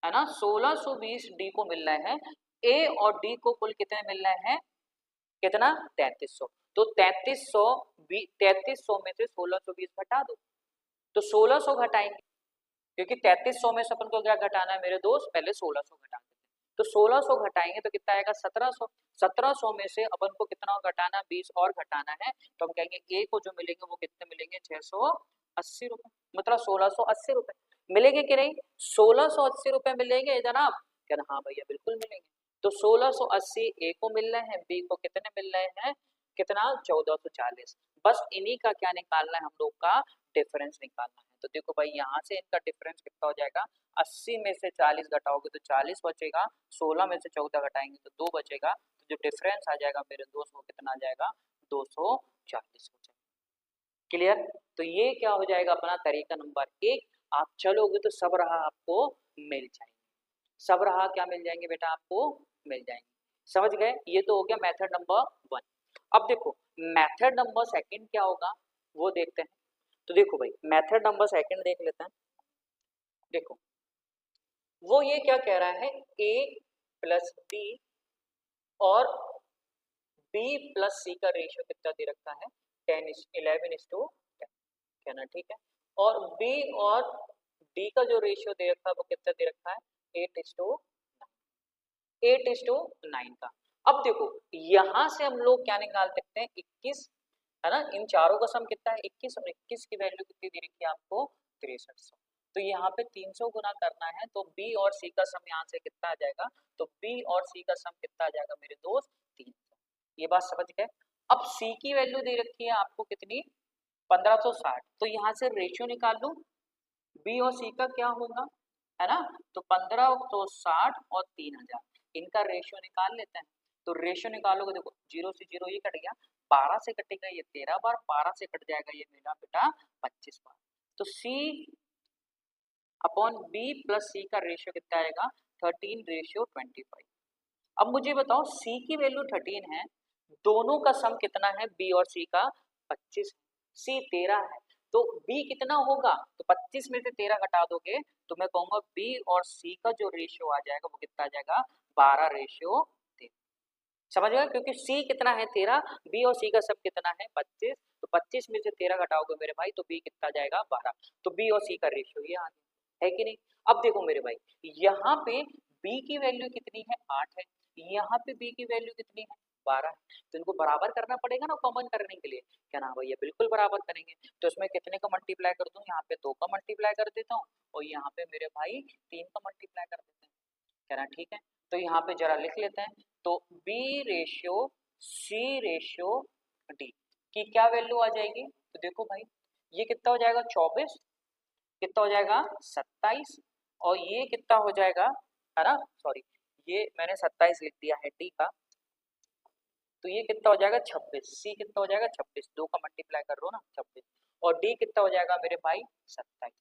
है ना, 1620 डी को मिल रहे हैं, ए और डी को कुल कितने मिल रहे हैं, कितना 3300। तो 3300 में से 1620 घटा दो, तो 1600 घटाएंगे, क्योंकि 3300 में से अपन को क्या घटाना है मेरे दोस्त, पहले 1600 घटा देते हैं। तो 1600 घटाएंगे तो कितना आएगा 1700। 1700 में से अपन को कितना घटाना है 20 और घटाना है, तो हम कहेंगे ए को जो मिलेंगे वो कितने मिलेंगे 680 रुपए, मतलब 1680 रुपए मिलेंगे कि नहीं, 1680 रुपए मिलेंगे जनाब, कहना हाँ भैया बिल्कुल मिलेंगे। तो 1680 ए को मिल रहे हैं, बी को कितने मिल रहे हैं, कितना 1440। बस इन्हीं का क्या निकालना है हम लोग का, डिफरेंस निकालना है। तो देखो भाई यहाँ से इनका डिफरेंस कितना हो जाएगा, 80 में से 40 घटाओगे तो 40 बचेगा, 16 में से 14 घटाएंगे तो 2 बचेगा, तो जो डिफरेंस आ जाएगा मेरे दोस्त वो कितना आ जाएगा, 240 हो जाएगा। क्लियर? तो ये क्या हो जाएगा अपना तरीका नंबर 1। आप चलोगे तो सब रहा आपको मिल जाएंगे, सब रहा क्या मिल जाएंगे बेटा, आपको मिल जाएंगे। समझ गए? ये तो हो गया मेथड नंबर 1। अब देखो मेथड नंबर 2 क्या होगा वो देखते हैं। तो देखो भाई मेथड नंबर 2 देख लेते हैं। देखो वो ये क्या कह रहा है, a प्लस बी और b प्लस सी का रेशियो कितना दे रखा है, 11:10 कहना, ठीक है। और b और d का जो रेशियो दे रखा है वो कितना दे रखा है, 8:9 का। अब देखो यहां से हम लोग क्या निकाल सकते हैं, 21, है ना। इन चारों का सम कितना है 21, और 21 की वैल्यू कितनी दे रखी है आपको, 6300। तो यहाँ पे 300 गुना करना है, तो बी और सी का सम यहाँ से कितना आ जाएगा, तो बी और सी का सम कितना आ जाएगा मेरे दोस्त, 300। ये बात समझ गए? अब सी की वैल्यू दे रखी है आपको कितनी, 1560। तो यहाँ से रेशियो निकाल लूं, बी और सी का क्या होगा, है ना। तो 1560 और 3000 इनका रेशियो निकाल लेते हैं। तो रेशियो निकालोगे, देखो 0 से 0 ये कट गया, 12 से कटेगा ये 13 बार, 12 से कट जाएगा ये मेरा बेटा 25 बार। तो C upon B plus C का रेशियो कितना आएगा, 13:25। अब मुझे बताओ C की वैल्यू 13 है, दोनों का सम कितना है B और C का, 25। C 13 है, तो B कितना होगा, तो 25 में से 13 घटा दोगे तो मैं कहूंगा B और C का जो रेशियो आ जाएगा वो कितना आ जाएगा, 12:13। समझ गए? क्योंकि C कितना है 13, B और C का सब कितना है 25, तो 25 में से 13 घटाओगे मेरे भाई तो B कितना जाएगा, 12। तो B और C का रेशियो ये आ गया, है कि नहीं। अब देखो मेरे भाई यहाँ पे B की वैल्यू कितनी है, 8 है, यहाँ पे B की वैल्यू कितनी है, 12 है। तो इनको बराबर करना पड़ेगा ना कॉमन करने के लिए, क्या नाम भैया, बिल्कुल बराबर करेंगे। तो इसमें कितने का मल्टीप्लाई कर दूं, यहाँ पे 2 का मल्टीप्लाई कर देता हूँ, और यहाँ पे मेरे भाई 3 का मल्टीप्लाई कर देते हैं, कहना ठीक है। तो यहाँ पे जरा लिख लेते हैं, तो B ratio C ratio D की क्या वैल्यू आ जाएगी, तो देखो भाई ये कितना हो जाएगा 24, कितना हो जाएगा 27, और ये कितना हो जाएगा, है ना, सॉरी ये मैंने 27 लिख दिया है D का, तो ये कितना हो जाएगा 26, C कितना हो जाएगा 26, 2 का मल्टीप्लाई कर लो ना 26, और D कितना हो जाएगा मेरे भाई 27।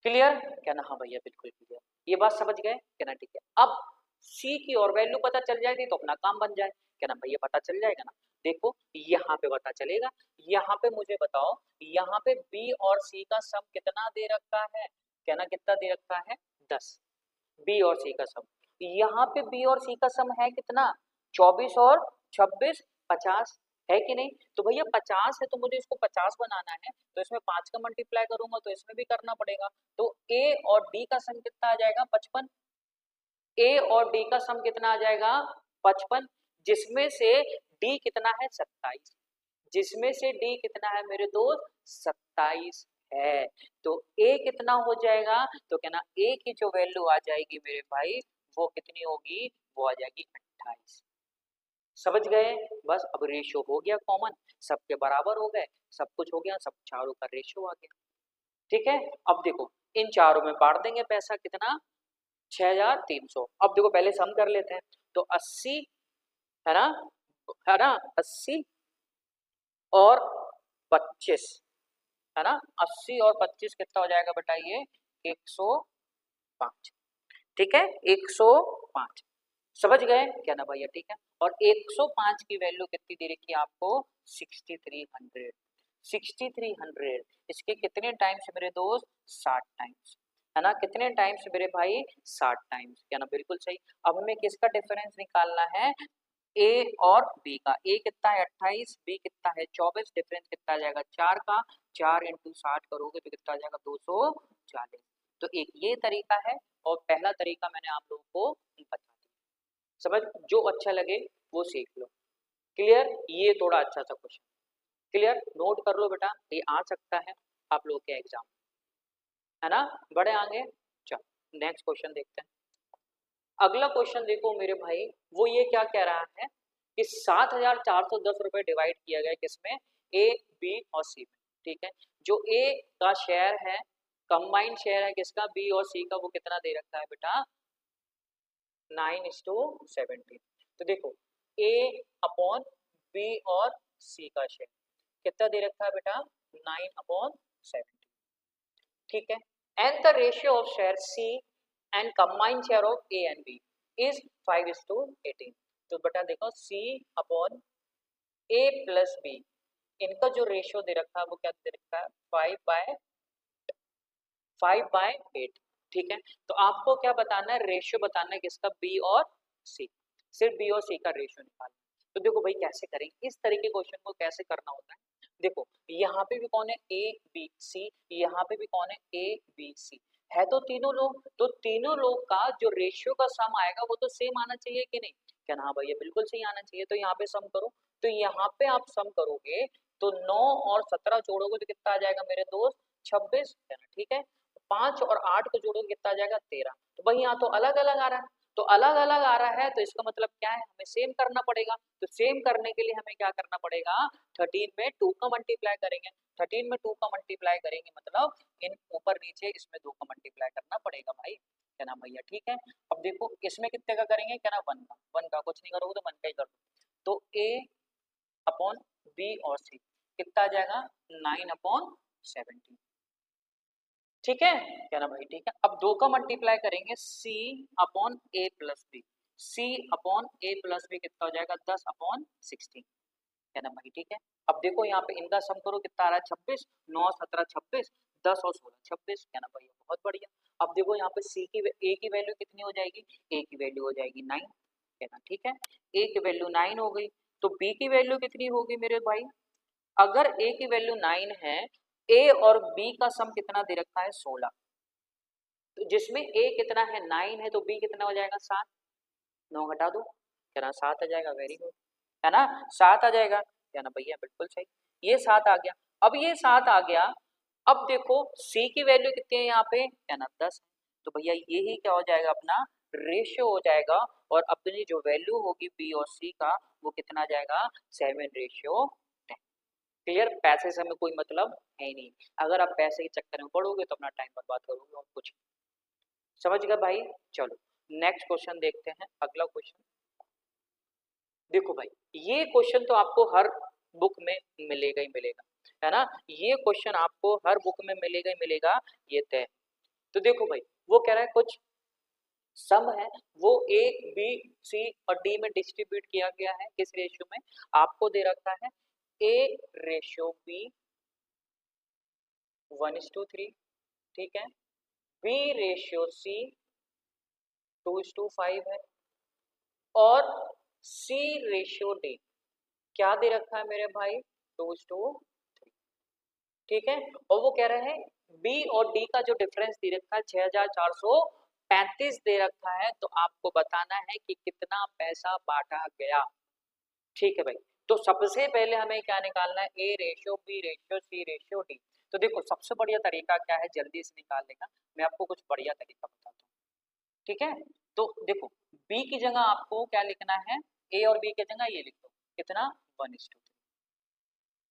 क्लियर? कहना हाँ भैया बिल्कुल क्लियर, ये बात समझ गए, कहना ठीक है। अब C की और वैल्यू पता चल जाएगी तो अपना काम बन जाए, कहना भैया पता चल जाएगा ना। देखो यहाँ पे पता चलेगा, यहाँ पे मुझे बताओ, यहाँ पे B और C का सम कितना दे रखा है, कहना कितना दे रखा है 10, B और C का सम। यहाँ पे B और C का सम है कितना, 24 और 26, 50, है कि नहीं। तो भैया 50 है तो मुझे इसको 50 बनाना है, तो इसमें 5 का मल्टीप्लाई करूंगा तो इसमें भी करना पड़ेगा। तो A और D का सम कितना आ जाएगा 55, A और D का सम कितना आ जाएगा 55, जिसमें से D कितना है 27, जिसमें से D कितना है मेरे दोस्त 27 है। तो A कितना हो जाएगा, तो कहना A की जो वैल्यू आ जाएगी मेरे भाई वो कितनी होगी, वो आ जाएगी 28। समझ गए? बस अब रेशियो हो गया कॉमन, सबके बराबर हो गए, सब कुछ हो गया, सब चारों का रेशियो आ गया, ठीक है। अब देखो इन चारों में बांट देंगे पैसा कितना, 6300। अब देखो पहले सम कर लेते हैं, तो 80, है ना, है ना, 80 और 25, है ना, 80 और 25 कितना हो जाएगा बेटा, ये 105, ठीक है, 105। समझ गए क्या ना भैया, ठीक है। और 105 की वैल्यू कितनी दे रखी है आपको, 6300, 6300 इसके कितने टाइम्स मेरे दोस्त, 60 टाइम्स, है ना, कितने टाइम्स मेरे भाई 60 टाइम्स, क्या ना, बिल्कुल सही। अब हमें किसका डिफरेंस निकालना है, ए और बी का। ए कितना है 28, बी कितना है 24, डिफरेंस कितना आ जाएगा 4 का, 4 × 60 करोगे तो कितना आ जाएगा 240। तो एक ये तरीका है, और पहला तरीका मैंने आप लोगों को बता दिया, समझ, जो अच्छा लगे वो सीख लो। क्लियर? ये थोड़ा अच्छा सा क्वेश्चन, क्लियर, नोट कर लो बेटा, ये आ सकता है आप लोगों के एग्जाम, है ना, बड़े आगे। चलो नेक्स्ट क्वेश्चन देखते हैं। अगला क्वेश्चन देखो मेरे भाई, वो ये क्या कह रहा है कि 7410 रुपए डिवाइड किया गया किसमें, ए बी और सी में। ठीक है। जो ए का शेयर है, कंबाइंड शेयर है किसका, बी और सी का, वो कितना दे रखा है बेटा, 9:17। तो देखो ए अपॉन बी और सी का शेयर कितना दे रखा है बेटा, 9/17, ठीक है। And the ratio of share C and combined share of A and B is 5:18। तो बेटा देखो C upon A plus B, इनका जो रेशियो दे रखा है वो क्या दे रखा है, 5/8, ठीक है। तो आपको क्या बताना है, रेशियो बताना है किसका, बी और सी, सिर्फ बी और सी का रेशियो निकालना। तो देखो भाई कैसे करेंगे इस तरह के क्वेश्चन को, कैसे करना होता है। देखो यहाँ पे भी कौन है, ए बी सी, यहाँ पे भी कौन है, ए बी सी, है तो तीनों लोग, तो तीनों लोग का जो रेशियो का सम आएगा वो तो सेम आना चाहिए कि नहीं, क्या ना भैया, बिल्कुल सही आना चाहिए। तो यहाँ पे सम करो, तो यहाँ पे आप सम करोगे तो 9 और 17 जोड़ोगे तो कितना आ जाएगा मेरे दोस्त, 26, है ना, ठीक है। 5 और 8 को जोड़ोगे कितना आ जाएगा, 13। तो भाई यहाँ तो अलग अलग आ रहा है, तो अलग अलग आ रहा है तो इसका मतलब क्या है, हमें सेम करना पड़ेगा। तो सेम करने के लिए हमें क्या करना पड़ेगा, 13 में 2 का मल्टीप्लाई करेंगे, 13 में 2 का मल्टीप्लाई करेंगे मतलब इन ऊपर नीचे इसमें 2 का मल्टीप्लाई करना पड़ेगा भाई, क्या ना भैया, ठीक है। अब देखो इसमें कितने का करेंगे, क्या ना 1 का कुछ नहीं करोगे तो 1 का ही कर दो। तो ए अपॉन बी और सी कितना आ जाएगा, 9/17, ठीक है, क्या ना भाई, ठीक है। अब 2 का मल्टीप्लाई करेंगे सी upon A plus B, C upon A plus B कितना हो जाएगा, 10/16, क्या ना भाई, ठीक है। अब देखो यहाँ पे इनका सम करो कितना आ रहा है, 26, 9 17 26, 10 और 16 26, क्या ना भाई, बहुत बढ़िया। अब देखो यहाँ पे सी की ए की वैल्यू कितनी हो जाएगी, ए की वैल्यू हो जाएगी 9, क्या ना, ठीक है। ए की वैल्यू 9 हो गई, तो बी की वैल्यू कितनी होगी मेरे भाई, अगर ए की वैल्यू 9 है, ए और बी का सम कितना दे रखा है, 16, तो जिसमें ए कितना है, 9 है, तो बी कितना हो जाएगा, 7, 9 घटा दो, क्या ना 7 आ जाएगा, वेरी गुड, है ना, 7 आ जाएगा, क्या ना भैया, बिल्कुल सही, ये 7 आ गया। अब ये 7 आ गया, अब देखो सी की वैल्यू कितनी है यहाँ पे, क्या ना 10, तो भैया ये ही क्या हो जाएगा, अपना रेशियो हो जाएगा, और अपनी जो वैल्यू होगी बी और सी का वो कितना आ जाएगा, 7:10। क्लियर, पैसे से हमें कोई मतलब है ही नहीं, अगर आप पैसे के चक्कर में पड़ोगे तो अपना टाइम बर्बाद करोगे और कुछ, समझ गए भाई। चलो नेक्स्ट क्वेश्चन देखते हैं, अगला क्वेश्चन देखो भाई, ये क्वेश्चन तो आपको हर बुक में मिलेगा ही मिलेगा, है ना, ये क्वेश्चन आपको हर बुक में मिलेगा ही मिलेगा, ये तय। तो देखो भाई वो कह रहा है कुछ सम है, वो ए बी सी और डी में डिस्ट्रीब्यूट किया गया है, किस रेशियो में, आपको दे रखा है ए रेशियो बी 1:3, ठीक है, बी रेशियो सी 2:5 है, और सी रेशियो डी क्या दे रखा है मेरे भाई, 2:3, ठीक है। और वो कह रहे हैं बी और डी का जो डिफरेंस दे रखा है 6,435 दे रखा है, तो आपको बताना है कि कितना पैसा बांटा गया, ठीक है भाई। तो सबसे पहले हमें क्या निकालना है, A ratio B ratio C ratio D. तो देखो सबसे बढ़िया तरीका क्या है जल्दी से निकालने का, मैं आपको कुछ बढ़िया तरीका बताता हूँ, ठीक है। तो देखो बी की जगह आपको क्या लिखना है, ए और बी की जगह ये लिख दो, कितना, 1:3,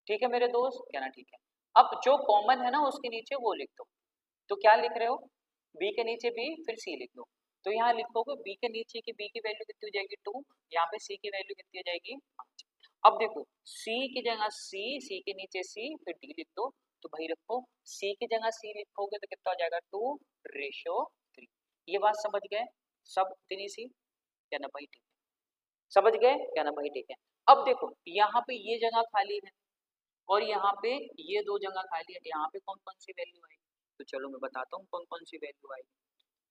ठीक है मेरे दोस्त, क्या ना, ठीक है। अब जो कॉमन है ना उसके नीचे वो लिख दो, तो क्या लिख रहे हो, बी के नीचे बी फिर सी लिख दो, तो यहाँ लिखोगे बी के नीचे की बी की वैल्यू कितनी हो जाएगी 2, यहाँ पे सी की वैल्यू कितनी हो जाएगी 5। अब देखो सी की जगह सी, सी के नीचे सी फिर डी लिख दो, तो भाई रखो सी की जगह सी लिखोगे तो कितना हो जाएगा 2:3। ये बात समझ गए सब, इतनी सी, क्या ना भाई, ठीक है, समझ गए, क्या ना भाई, ठीक है। अब देखो यहाँ पे ये जगह खाली है और यहाँ पे ये 2 जगह खाली है, यहाँ पे कौन कौन सी वैल्यू आएगी, तो चलो मैं बताता हूँ कौन कौन सी वैल्यू आएगी,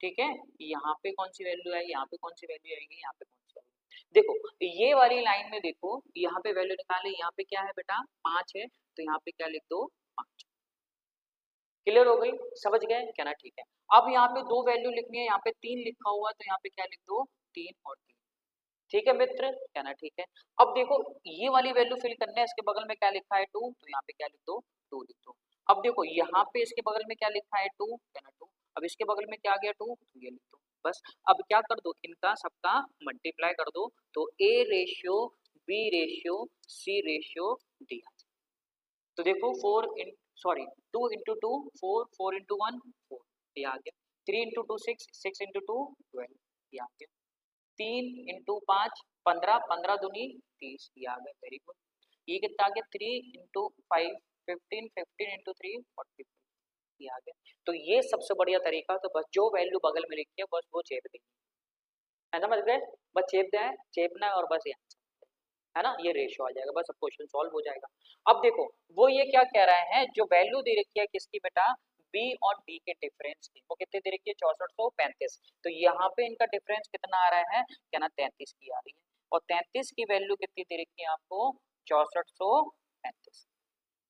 ठीक है। यहाँ पे कौन सी वैल्यू आएगी, यहाँ पे कौन सी वैल्यू आएगी, यहाँ पे कौन सी वैल्यू, देखो ये वाली लाइन में देखो यहाँ पे वैल्यू निकाले, यहाँ पे क्या है बेटा 5 है, तो यहाँ पे क्या लिख दो 5, क्लियर हो गई, समझ गए, क्या ना, ठीक है। अब यहाँ पे 2 वैल्यू लिखनी है, यहाँ पे 3 लिखा हुआ है, तो यहाँ पे क्या लिख दो 3 और 3, ठीक है मित्र, क्या ना, ठीक है। अब देखो ये वाली वैल्यू फिल करना है, इसके बगल में क्या लिखा है 2, तो यहाँ पे क्या लिख दो 2 लिख दो। अब देखो यहाँ पे इसके बगल में क्या लिखा है 2, क्या ना 2, अब इसके बगल में क्या आ गया 2, तो ये लिख दो बस। अब क्या कर दो, इनका सबका मल्टीप्लाई कर दो, तो A ratio B ratio C ratio D. तो देखो सॉरी 2 इंटू 2 4, 4 इंटू 1 4, ये आ गया। 3 इंटू 2 6, 6 इंटू 2 12, ये आ गया। 3 इंटू 5 15, 15 दूनी 30, ये आ गया। Very good. ये कितना आ गया? 3 इंटू 5 15, 15 इंटू 3 40, ये आ गया। तो ये सबसे बढ़िया तरीका, तो बस जो वैल्यू बगल में लिखी है बस वो चेप देंगे, है समझ गए? बस चेपना है, चेपना है और बस ये है ना, ये रेशियो आ जाएगा, बस अब क्वेश्चन सॉल्व हो जाएगा। अब देखो वो ये क्या कह रहे हैं, जो वैल्यू दे रखी है किसकी बेटा, बी और डी के डिफरेंस की, वो कितने दे रखी है? 6435। तो यहाँ पे इनका डिफरेंस कितना आ रहा है? क्या ना 33 की आ रही है, और 33 की वैल्यू कितनी दे रखी है आपको? 6435,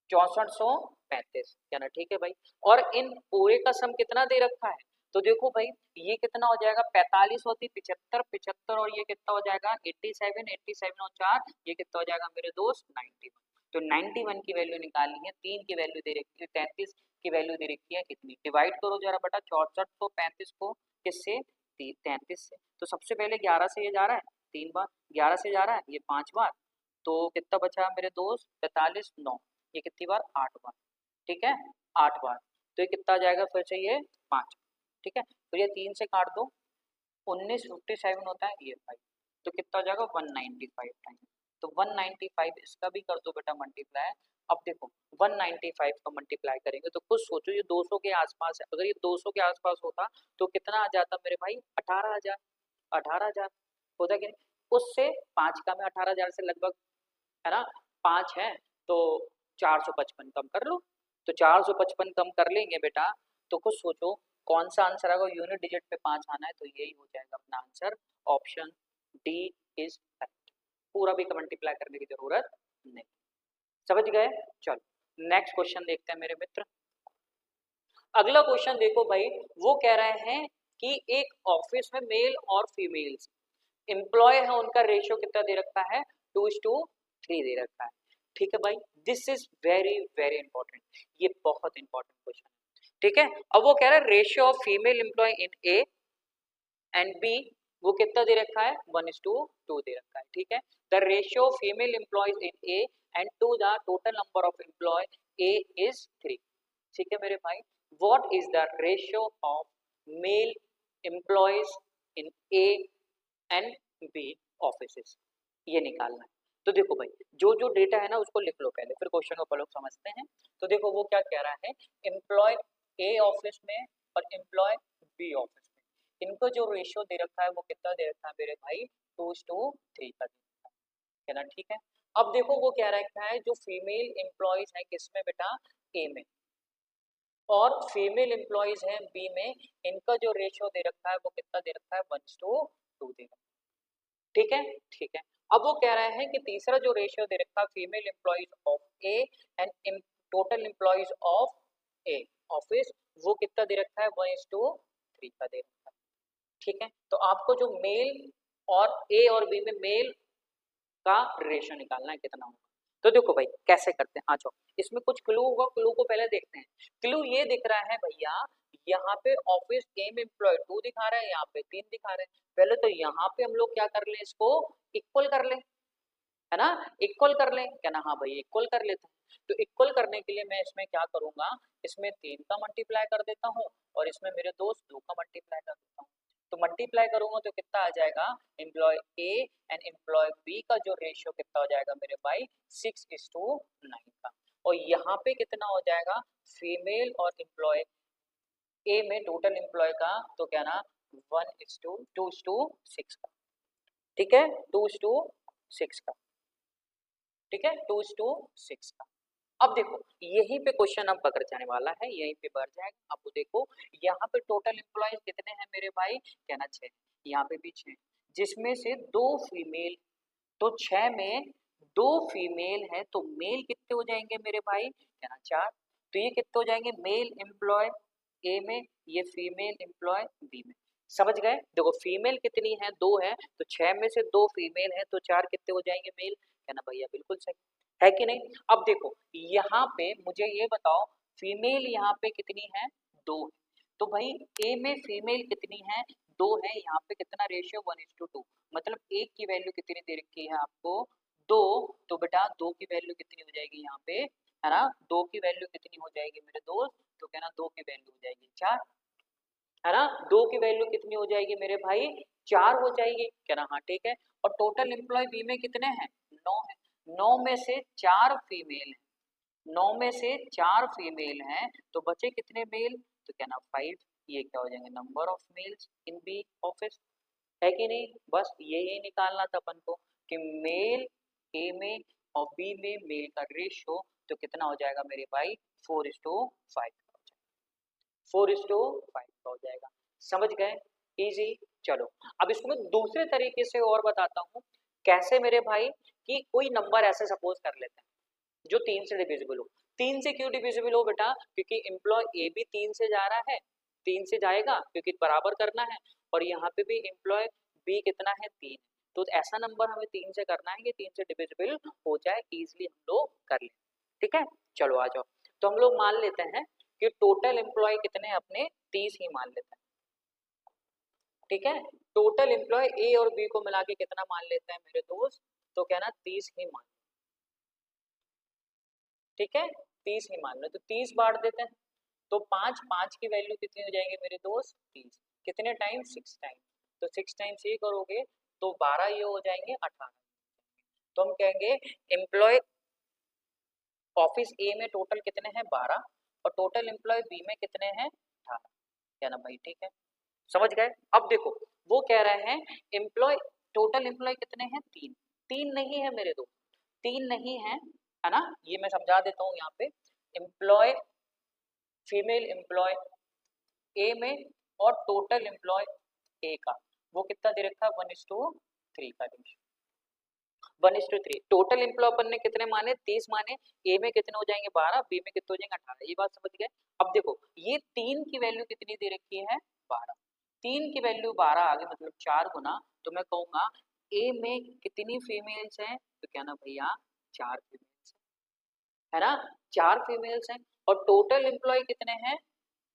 6435, क्या ना, ठीक है भाई। और इन पूरे का सम कितना दे रखा है? तो देखो भाई ये कितना हो जाएगा? 45 होती 75, 75 और ये कितना हो जाएगा? 87, 87 और 4 ये कितना हो जाएगा मेरे दोस्त? 91। तो 91 की वैल्यू निकालनी है, 3 की वैल्यू दे रखी है, 33 की वैल्यू दे रखी है कितनी? डिवाइड करो जरा बेटा 6435 को किससे? 33 से। तो सबसे पहले 11 से ये जा रहा है 3 बार, 11 से जा रहा है ये 5 बार, तो कितना बचा मेरे दोस्त? 45 9, ये कितनी बार? 8 बार, ठीक है 8 बार। तो ये कितना आ जाएगा फिर से? ये 5, ठीक है। तो ये 3 से काट दो, 1957 होता है ये 5, तो कितना हो जाएगा? 195 टाइम। तो 195 इसका भी कर दो बेटा मल्टीप्लाई। अब देखो 195 का मल्टीप्लाई करेंगे तो कुछ सोचो, ये 200 के आसपास है, अगर ये 200 के आसपास होता तो कितना आ जाता मेरे भाई? 18,000, 18,000 होता कि नहीं? उससे 5 का में 18,000 से लगभग, है ना, 5 है तो 455 कम कर लो। तो 455 कम कर लेंगे बेटा, तो कुछ सोचो कौन सा आंसर आएगा? यूनिट डिजिट पे 5 आना है, तो यही हो जाएगा अपना answer, option D is correct. पूरा भी मल्टीप्लाई करने की जरूरत नहीं, समझ गए? चलो नेक्स्ट क्वेश्चन देखते हैं मेरे मित्र। अगला क्वेश्चन देखो भाई, वो कह रहे हैं कि एक ऑफिस में मेल और फीमेल्स एम्प्लॉय है, उनका रेशियो कितना दे रखा है? 2:3 दे रखा है, ठीक है भाई। This is very very important, ये बहुत इंपॉर्टेंट क्वेश्चन है, ठीक है। अब वो कह रहा है ratio of female employ in A and B, वो कितना दे रखा है? 1:2 दे रखा है, ठीक है। The ratio of female employees in A and to the total number of employ A is 3, ठीक है मेरे भाई। What is the ratio of male employees in A and B offices, ये निकालना है। तो देखो भाई जो जो डेटा है ना उसको लिख लो पहले, फिर क्वेश्चन को पहले समझते हैं। तो देखो वो क्या कह रहा है, एम्प्लॉय ए ऑफिस में और एम्प्लॉय बी ऑफिस में, इनको जो रेशियो दे रखा है वो कितना दे रखा है मेरे भाई? 2:3 का दे रखा है ना, ठीक है। अब देखो वो कह रखा है जो फीमेल एम्प्लॉयज है किसमें बेटा? ए में, और फीमेल एम्प्लॉयज है बी में, इनका जो रेशियो दे रखा है वो कितना दे रखा है? 1:2 दे रखा है, ठीक है, ठीक है। अब वो कह रहे हैं कि तीसरा जो रेशियो दे रखा है female employees of A and total employees of A office, वो कितना दे रखा है? 1:3 का दे रखा है, ठीक है। तो आपको जो मेल और ए और बी में मेल का रेशियो निकालना है कितना होगा। तो देखो भाई कैसे करते हैं, आ जाओ। इसमें कुछ क्लू होगा, क्लू को पहले देखते हैं। क्लू ये दिख रहा है भैया, यहाँ पे ऑफिस ए में एम्प्लॉय 2 दिखा रहा है, यहाँ पे 3 दिखा रहे हैं। पहले तो यहाँ पे हम लोग क्या कर लें, इसको इक्वल कर लें, है ना, इक्वल कर लें, क्या ना, हाँ भाई इक्वल कर लेते हैं। तो इक्वल करने के लिए मैं इसमें क्या करूंगा, इसमें 3 का मल्टीप्लाई कर देता हूँ और इसमें मेरे दोस्त 2 का मल्टीप्लाई कर देता हूँ। तो मल्टीप्लाई करूंगा तो कितना आ जाएगा? Employ A and employ B का जो रेशियो कितना हो जाएगा मेरे भाई? 6:9 का। और यहाँ पे कितना हो जाएगा? फीमेल और एम्प्लॉय ए में टोटल एम्प्लॉय का, तो क्या ना 2:6 का, ठीक है 2:6 का, ठीक है 2:6 का। अब देखो यहीं पे क्वेश्चन अब पकड़ जाने वाला है, यहीं पे बढ़ जाएगा। अब देखो यहाँ पे टोटल एम्प्लॉयज कितने हैं मेरे भाई? कहना 6, यहाँ पे भी 6, जिसमें से 2 फीमेल, तो 6 में 2 फीमेल है, तो मेल कितने हो जाएंगे मेरे भाई? कहना 4। तो ये कितने हो जाएंगे? मेल एम्प्लॉय ए में, ये फीमेल एम्प्लॉय बी में, समझ गए? देखो फीमेल कितनी है? 2 है, तो 6 में से 2 फीमेल है, तो 4 कितने हो जाएंगे मेल? कहना भैया बिल्कुल सही है कि नहीं। अब देखो यहाँ पे मुझे ये बताओ, फीमेल यहाँ पे कितनी है? 2 है। तो भाई ए में फीमेल कितनी है? 2 है, यहाँ पे कितना रेशियो? 1:2, मतलब एक की वैल्यू कितनी दे रखी है आपको? 2, तो बेटा 2 की वैल्यू कितनी हो जाएगी यहाँ पे? है ना, 2 की वैल्यू कितनी हो जाएगी मेरे दोस्त, तो कहना 2 की वैल्यू हो जाएगी 4, है ना, 2 की वैल्यू कितनी हो जाएगी मेरे भाई 4 हो जाएगी, कहना हाँ ठीक है। और टोटल एम्प्लॉय बी में कितने हैं 9 है, 9 में से 4 फीमेल है, 9 में से 4 फीमेल हैं तो बचे कितने मेल, तो कहना 5, ये क्या हो जाएंगे number of males in B office, है कि नहीं, बस यही निकालना था अपन को कि मेल ए में और बी में मेल का रेशियो तो कितना हो जाएगा मेरे भाई 4:5 का हो जाएगा, 4:5 का हो जाएगा, समझ गए, इजी। चलो अब इसको मैं दूसरे तरीके से और बताता हूँ, कैसे मेरे भाई, कि कोई नंबर ऐसे सपोज कर लेते हैं जो 3 से डिविजिबल हो, 3 से क्यों डिविजिबल हो बेटा, क्योंकि एम्प्लॉय ए भी 3 से जा रहा है, 3 से जाएगा क्योंकि बराबर करना है, और यहाँ पे भी एम्प्लॉय बी कितना है 3, तो ऐसा नंबर हमें 3 से करना है कि 3 से डिविजिबल हो जाए, इजिली हम लोग कर लें, ठीक है। चलो आ जाओ, तो हम लोग मान लेते हैं कि टोटल एम्प्लॉय कितने हैं अपने 30 ही मान लेते हैं, ठीक है, टोटल एम्प्लॉय ए और बी को मिला के कितना मान लेते हैं मेरे दोस्त, तो कहना 30 ही मान, ठीक है, 30 ही मान लो, तो 30 बांट देते हैं, तो 5 की वैल्यू कितनी हो जाएगी मेरे दोस्त 30, कितने टाइम 6 टाइम, तो 6 टाइम्स ये करोगे तो 12 ये हो जाएंगे 18, तो हम कहेंगे एम्प्लॉय ऑफिस ए में टोटल कितने हैं 12 और टोटल एम्प्लॉय बी में कितने हैं 18, क्या ना भाई, ठीक है, समझ गए। अब देखो वो कह रहे हैं एम्प्लॉय, टोटल एम्प्लॉय कितने हैं 3, 3 नहीं है मेरे दोस्त, 3 नहीं है ना, ये मैं समझा देता हूँ यहाँ पे, एम्प्लॉय फीमेल एम्प्लॉय ए में और टोटल एम्प्लॉय ए का वो कितना दे रखा है 1:3 का रेशियो, 1:3, टोटल एम्प्लॉय अपन ने कितने माने 30 माने, ए में कितने हो जाएंगे 12, बी में कितने हो जाएंगे 18, ये बात समझ गए। अब देखो ये 3 की वैल्यू कितनी दे रखी है 12, 3 की वैल्यू 12 आ गई मतलब 4 गुना, तो मैं कहूंगा ए में कितनी फीमेल्स हैं, तो क्या ना भैया 4 फीमेल्स है ना, 4 फीमेल्स हैं, और टोटल एम्प्लॉय कितने हैं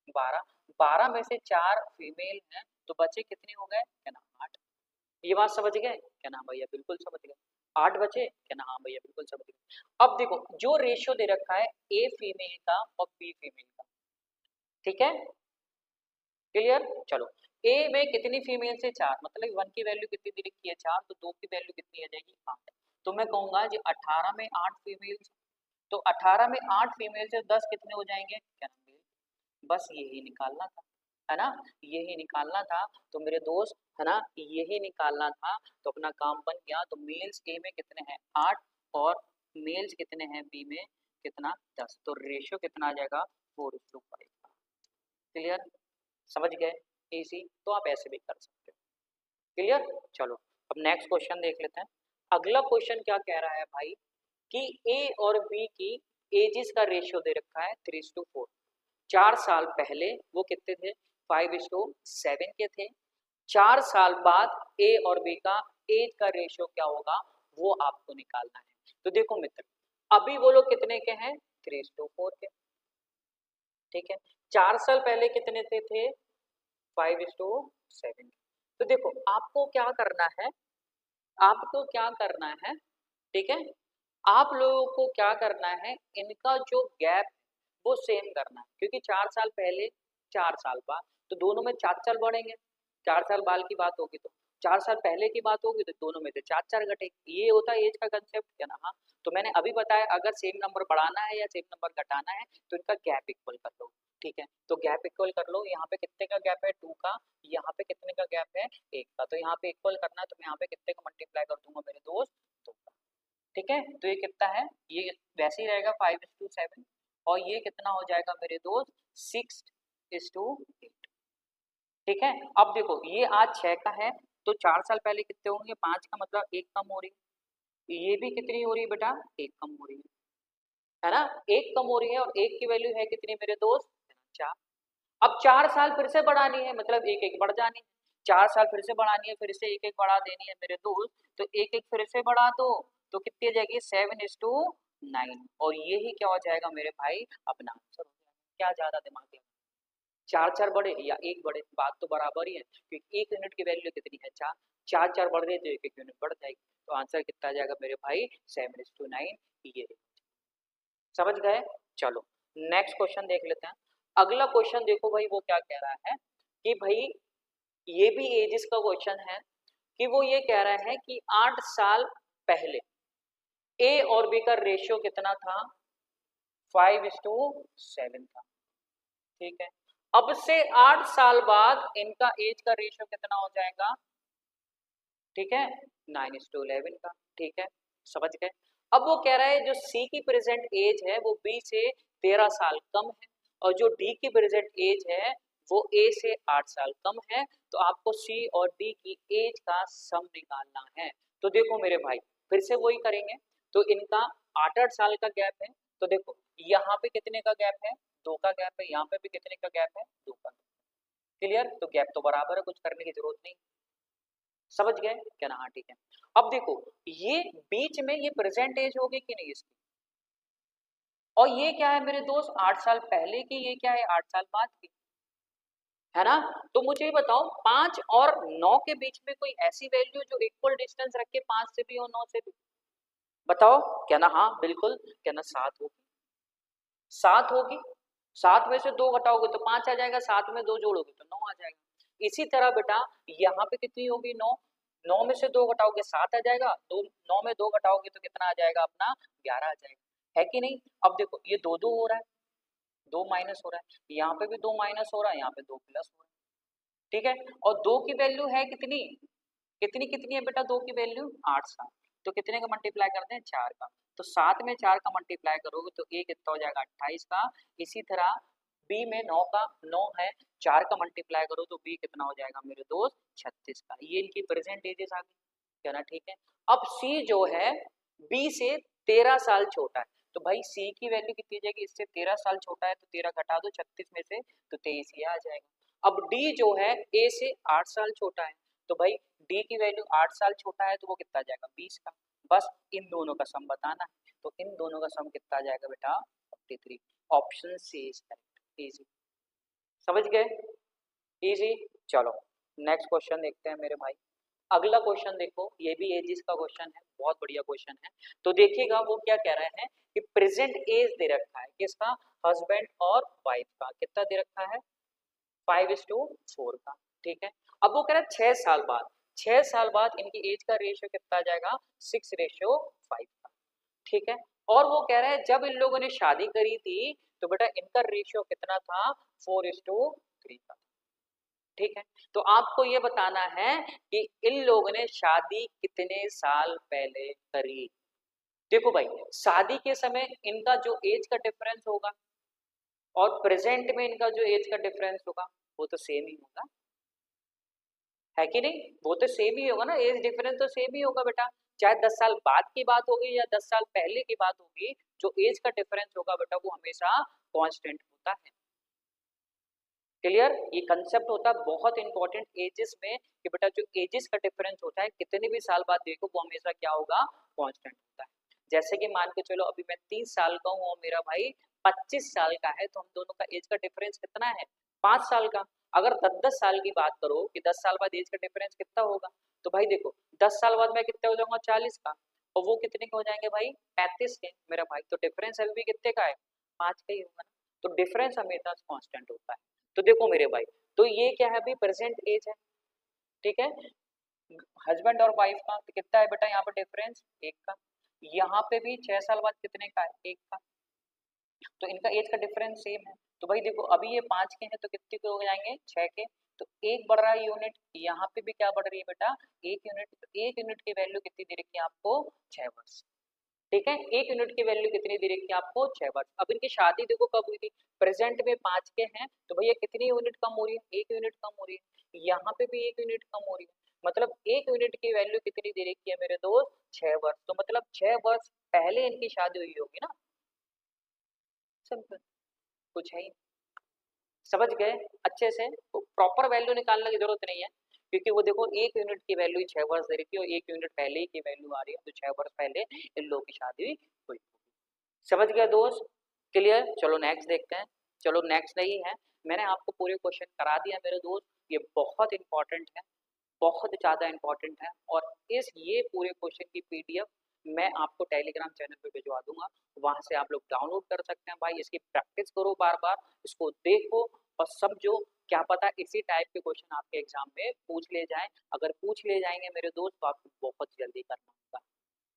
12, 12 में से 4 फीमेल हैं तो बचे कितने हो गए, क्या ना 8, ये बात समझ गए, क्या ना भैया बिल्कुल समझ गए, 8 बचे, क्या ना हाँ भैया बिल्कुल समझ गए। अब देखो जो रेशियो दे रखा है ए फीमेल का और बी फीमेल का, ठीक है, क्लियर, चलो ए में कितनी फीमेल से 4, मतलब 1 की वैल्यू कितनी दे रखी है 4, तो 2 की वैल्यू कितनी आ जाएगी 8, तो मैं कहूंगा जी 18 में 8 फीमेल, तो 18 में 8 फीमेल से 10 कितने हो जाएंगे, क्या ना मेल, बस यही निकालना था, है ना, यही निकालना था, तो मेरे दोस्त है ना यही निकालना था, तो अपना काम बन गया, तो मेल्स ए में कितने हैं 8 और मेल्स कितने हैं बी में कितना 10, तो रेशियो कितना आ जाएगा 4:5, क्लियर, समझ गए, इजी, तो आप ऐसे भी कर सकते हो, क्लियर। चलो अब नेक्स्ट क्वेश्चन देख लेते हैं, अगला क्वेश्चन क्या कह रहा है भाई कि ए और बी की एजेस का रेशियो दे रखा है 3:4, 4 साल पहले वो कितने थे 5:7 के थे, 4 साल बाद ए और बी का एज का रेशियो क्या होगा वो आपको निकालना है, तो देखो मित्र अभी वो लोग कितने के हैं 3:4 के, ठीक है, 4 साल पहले कितने थे 5:7, तो देखो आपको क्या करना है, आपको क्या करना है, ठीक है, आप लोगों को क्या करना है इनका जो गैप वो सेम करना है, क्योंकि 4 साल पहले 4 साल बाद तो दोनों में 4 4 बढ़ेंगे, 4 साल बाद की बात होगी तो 4 साल पहले की बात होगी तो दोनों में से 4 4 घटेगी, ये होता है एज का कंसेप्ट, क्या ना, हाँ, तो मैंने अभी बताया अगर सेम नंबर बढ़ाना है या सेम नंबर घटाना है तो इनका गैप इक्वल कर लो, ठीक है, तो गैप इक्वल कर लो, यहाँ पे कितने का गैप है 2 का, यहाँ पे कितने का गैप है 1 का, तो यहाँ पे इक्वल करना है तो मैं यहाँ पे कितने का मल्टीप्लाई कर दूंगा मेरे दोस्त 2 का, ठीक है, तो ये कितना है, ये वैसे ही रहेगा 5:7, और ये कितना हो जाएगा मेरे दोस्त 6:8, ठीक है। अब देखो ये आज 6 का है तो 4 साल पहले कितने होंगे 5 का, मतलब 1 कम हो रही है, ये भी कितनी हो रही है बेटा 1 कम हो रही है ना, 1 कम हो रही है, और 1 की वैल्यू है कितनी मेरे दोस्त 4, अब 4 साल फिर से बढ़ानी है, मतलब एक एक बढ़ जानी है, 4 साल फिर से बढ़ानी है, फिर से एक एक बढ़ा देनी है मेरे दोस्त, तो एक एक फिर से बढ़ा दो तो कितनी आ जाएगी 7:9, और ये ही क्या हो जाएगा मेरे भाई अपना आंसर हो जाएगा, क्या ज्यादा दिमाग लगा, 4 4 बढ़े या 1 बढ़े बात तो बराबर ही है, क्योंकि 1 यूनिट की वैल्यू कितनी है 4, 4 4 बढ़ गए तो 1 1 यूनिट बढ़ जाएगी, तो आंसर कितना आ जाएगा मेरे भाई 7:9, ये समझ गए। चलो नेक्स्ट क्वेश्चन देख लेते हैं। अगला क्वेश्चन देखो भाई, वो क्या कह रहा है कि भाई ये भी एजेस का क्वेश्चन है कि वो ये कह रहा है कि 8 साल पहले ए और बी का रेशियो कितना था, 5:7 था। ठीक है, अब से 8 साल बाद इनका एज का रेशियो कितना हो जाएगा, ठीक है, 9:11 का। ठीक है, समझ गए। अब वो कह रहा है जो सी की प्रेजेंट एज है वो बी से 13 साल कम है, और जो डी की प्रेजेंट एज है वो ए से 8 साल कम है। तो आपको सी और डी की एज का सम निकालना है। तो देखो मेरे भाई, फिर से वही करेंगे। तो इनका 8-8 साल का गैप है। तो देखो यहाँ पे कितने का गैप है, 2 का गैप है। यहाँ पे भी कितने का गैप है, 2 का। क्लियर, तो गैप तो बराबर है, कुछ करने की जरूरत नहीं। समझ गए क्या ना, हाँ ठीक है। अब देखो ये बीच में ये प्रेजेंट एज होगी कि नहीं इसकी, और ये क्या है मेरे दोस्त, 8 साल पहले की, ये क्या है 8 साल बाद की, है ना। तो मुझे ये बताओ 5 और 9 के बीच में कोई ऐसी वैल्यू जो इक्वल डिस्टेंस रखे 5 से भी और 9 से भी, बताओ क्या ना, हाँ बिल्कुल, क्या ना 7 होगी, 7 होगी। 7 में से 2 घटाओगे तो 5 आ जाएगा, 7 में 2 जोड़ोगे तो 9 आ जाएगा। इसी तरह बेटा यहाँ पे कितनी होगी, 9, 9 में से 2 घटाओगे 7 आ जाएगा, 2 9 में 2 घटाओगे तो कितना आ जाएगा अपना, 11 आ जाएगा, है कि नहीं। अब देखो ये 2 हो रहा है, 2 माइनस हो रहा है, यहाँ पे भी 2 माइनस हो रहा है, यहाँ पे 2 प्लस हो रहा है। ठीक है, और 2 की वैल्यू है कितनी, कितनी कितनी है बेटा 2 की वैल्यू, 8-7। तो कितने का मल्टीप्लाई करते हैं, 4 का। तो 7 में 4 का मल्टीप्लाई करोगे तो ए कितना हो जाएगा, 28 का। इसी तरह बी में 9 का 9 है, 4 का मल्टीप्लाई करो तो बी कितना हो जाएगा मेरे दोस्त, 36 का। ये इनकी प्रेजेंट एजेस आ गई, क्या ना, ठीक है। अब सी जो है बी से 13 साल छोटा है, तो भाई सी की वैल्यू कितनी जाएगी, इससे 13 साल छोटा है तो 13 घटा दो 36 में से तो 23 ही आ जाएगा। अब डी जो है ए से 8 साल छोटा है, तो भाई डी की वैल्यू 8 साल छोटा है तो वो कितना आ जाएगा, 20 का। बस इन दोनों का सम बताना है, तो इन दोनों का सम कितना आ जाएगा बेटा, 43। Option C is correct. Easy, समझ गए, इजी। चलो नेक्स्ट क्वेश्चन देखते हैं मेरे भाई। अगला क्वेश्चन देखो, ये भी एजिस का क्वेश्चन है, बहुत बढ़िया क्वेश्चन है। तो देखिएगा वो क्या कह रहे हैं कि प्रेजेंट एज दे रखा है किसका, हस्बैंड और वाइफ का, कितना दे रखा है, 5:4 का। ठीक है, अब वो कह रहा है 6 साल बाद, 6 साल बाद इनकी एज का रेशियो कितना आ जाएगा, 6:5 का। ठीक है, और वो कह रहा है जब इन लोगों ने शादी करी थी तो बेटा इनका रेशियो कितना था, 4:3 का। ठीक है, तो आपको ये बताना है कि इन लोगों ने शादी कितने साल पहले करी। देखो भाई शादी के समय इनका जो एज का डिफरेंस होगा और प्रेजेंट में इनका जो एज का डिफरेंस होगा वो तो सेम ही होगा, है कि नहीं, वो तो सेम ही होगा ना, एज डिफरेंस तो सेम ही होगा बेटा। चाहे 10 साल बाद की बात होगी या 10 साल पहले की बात होगी, जो एज का डिफरेंस होगा बेटा वो हमेशा कांस्टेंट होता है। क्लियर, ये कंसेप्ट होता है बहुत इंपॉर्टेंट एजेस में कि बेटा जो एजेस का डिफरेंस होता है कितने भी साल बाद देखो वो हमेशा क्या होगा, कांस्टेंट होता है। जैसे कि मान के चलो अभी मैं 30 साल का हूँ और मेरा भाई 25 साल का है, तो हम दोनों का एज का डिफरेंस कितना है, 5 साल का। अगर 10-10 साल की बात करो कि 10 साल बाद एज का डिफरेंस कितना होगा, तो भाई देखो 10 साल बाद मैं कितने हो जाऊंगा, 40 का, और वो कितने के हो जाएंगे भाई, 35 के मेरा भाई। तो डिफरेंस अभी भी कितने का है, 5 का ही होगा ना। तो डिफरेंस हमेशा कांस्टेंट होता है। तो देखो मेरे भाई, तो ये क्या है, अभी प्रेजेंट एज है, ठीक है, हस्बैंड और वाइफ का। तो कितना है बेटा यहाँ पर डिफरेंस, 1 का। यहाँ पे भी 6 साल बाद कितने का है, 1 का। तो इनका एज का डिफरेंस सेम है। तो भाई देखो अभी ये 5 के हैं तो कितने के हो जाएंगे, 6 के। तो एक बढ़ रहा है यूनिट, यहाँ पे भी क्या बढ़ रही है बेटा, 1 यूनिट। तो 1 यूनिट की वैल्यू कितनी दे रखी है आपको, 6 वर्ष। ठीक है, 1 यूनिट की वैल्यू कितनी दे रखी है आपको, 6 वर्ष। अब इनकी शादी देखो कब हुई थी, प्रेजेंट में 5 के हैं तो भैया कितनी यूनिट कम हो रही है, 1 यूनिट कम हो रही है। यहाँ पे भी 1 यूनिट कम हो रही है, मतलब 1 यूनिट की वैल्यू कितनी दे रखी है मेरे दोस्त, 6 वर्ष। तो मतलब 6 वर्ष पहले इनकी शादी हुई होगी ना, सिंपल, कुछ है ही। समझ गए अच्छे से, तो प्रॉपर वैल्यू निकालने की जरूरत नहीं है, क्योंकि वो देखो 1 यूनिट की वैल्यू 6 वर्ष दे रखी है और 1 यूनिट पहले ही की वैल्यू आ रही है, तो 6 वर्ष पहले इन लोगों की शादी हुई। समझ गया दोस्त, क्लियर। चलो नेक्स्ट देखते हैं। चलो नेक्स्ट नहीं है, मैंने आपको पूरे क्वेश्चन करा दिया मेरे दोस्त, ये बहुत इंपॉर्टेंट है, बहुत ज़्यादा इंपॉर्टेंट है। और इस ये पूरे क्वेश्चन की पीडीएफ मैं आपको टेलीग्राम चैनल पे भिजवा दूंगा, वहां से आप लोग डाउनलोड कर सकते हैं भाई। इसकी प्रैक्टिस करो, बार बार इसको देखो और समझो। क्या पता इसी टाइप के क्वेश्चन आपके एग्जाम में पूछ ले जाएं। अगर पूछ ले जाएंगे मेरे दोस्त तो आपको बहुत जल्दी करना होगा।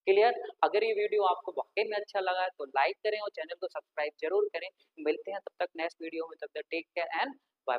क्लियर? अगर ये वीडियो आपको वाकई में अच्छा लगा है तो लाइक करें और चैनल को सब्सक्राइब जरूर करें। मिलते हैं तब तक नेक्स्ट वीडियो में, तब तक टेक केयर एंड बाय।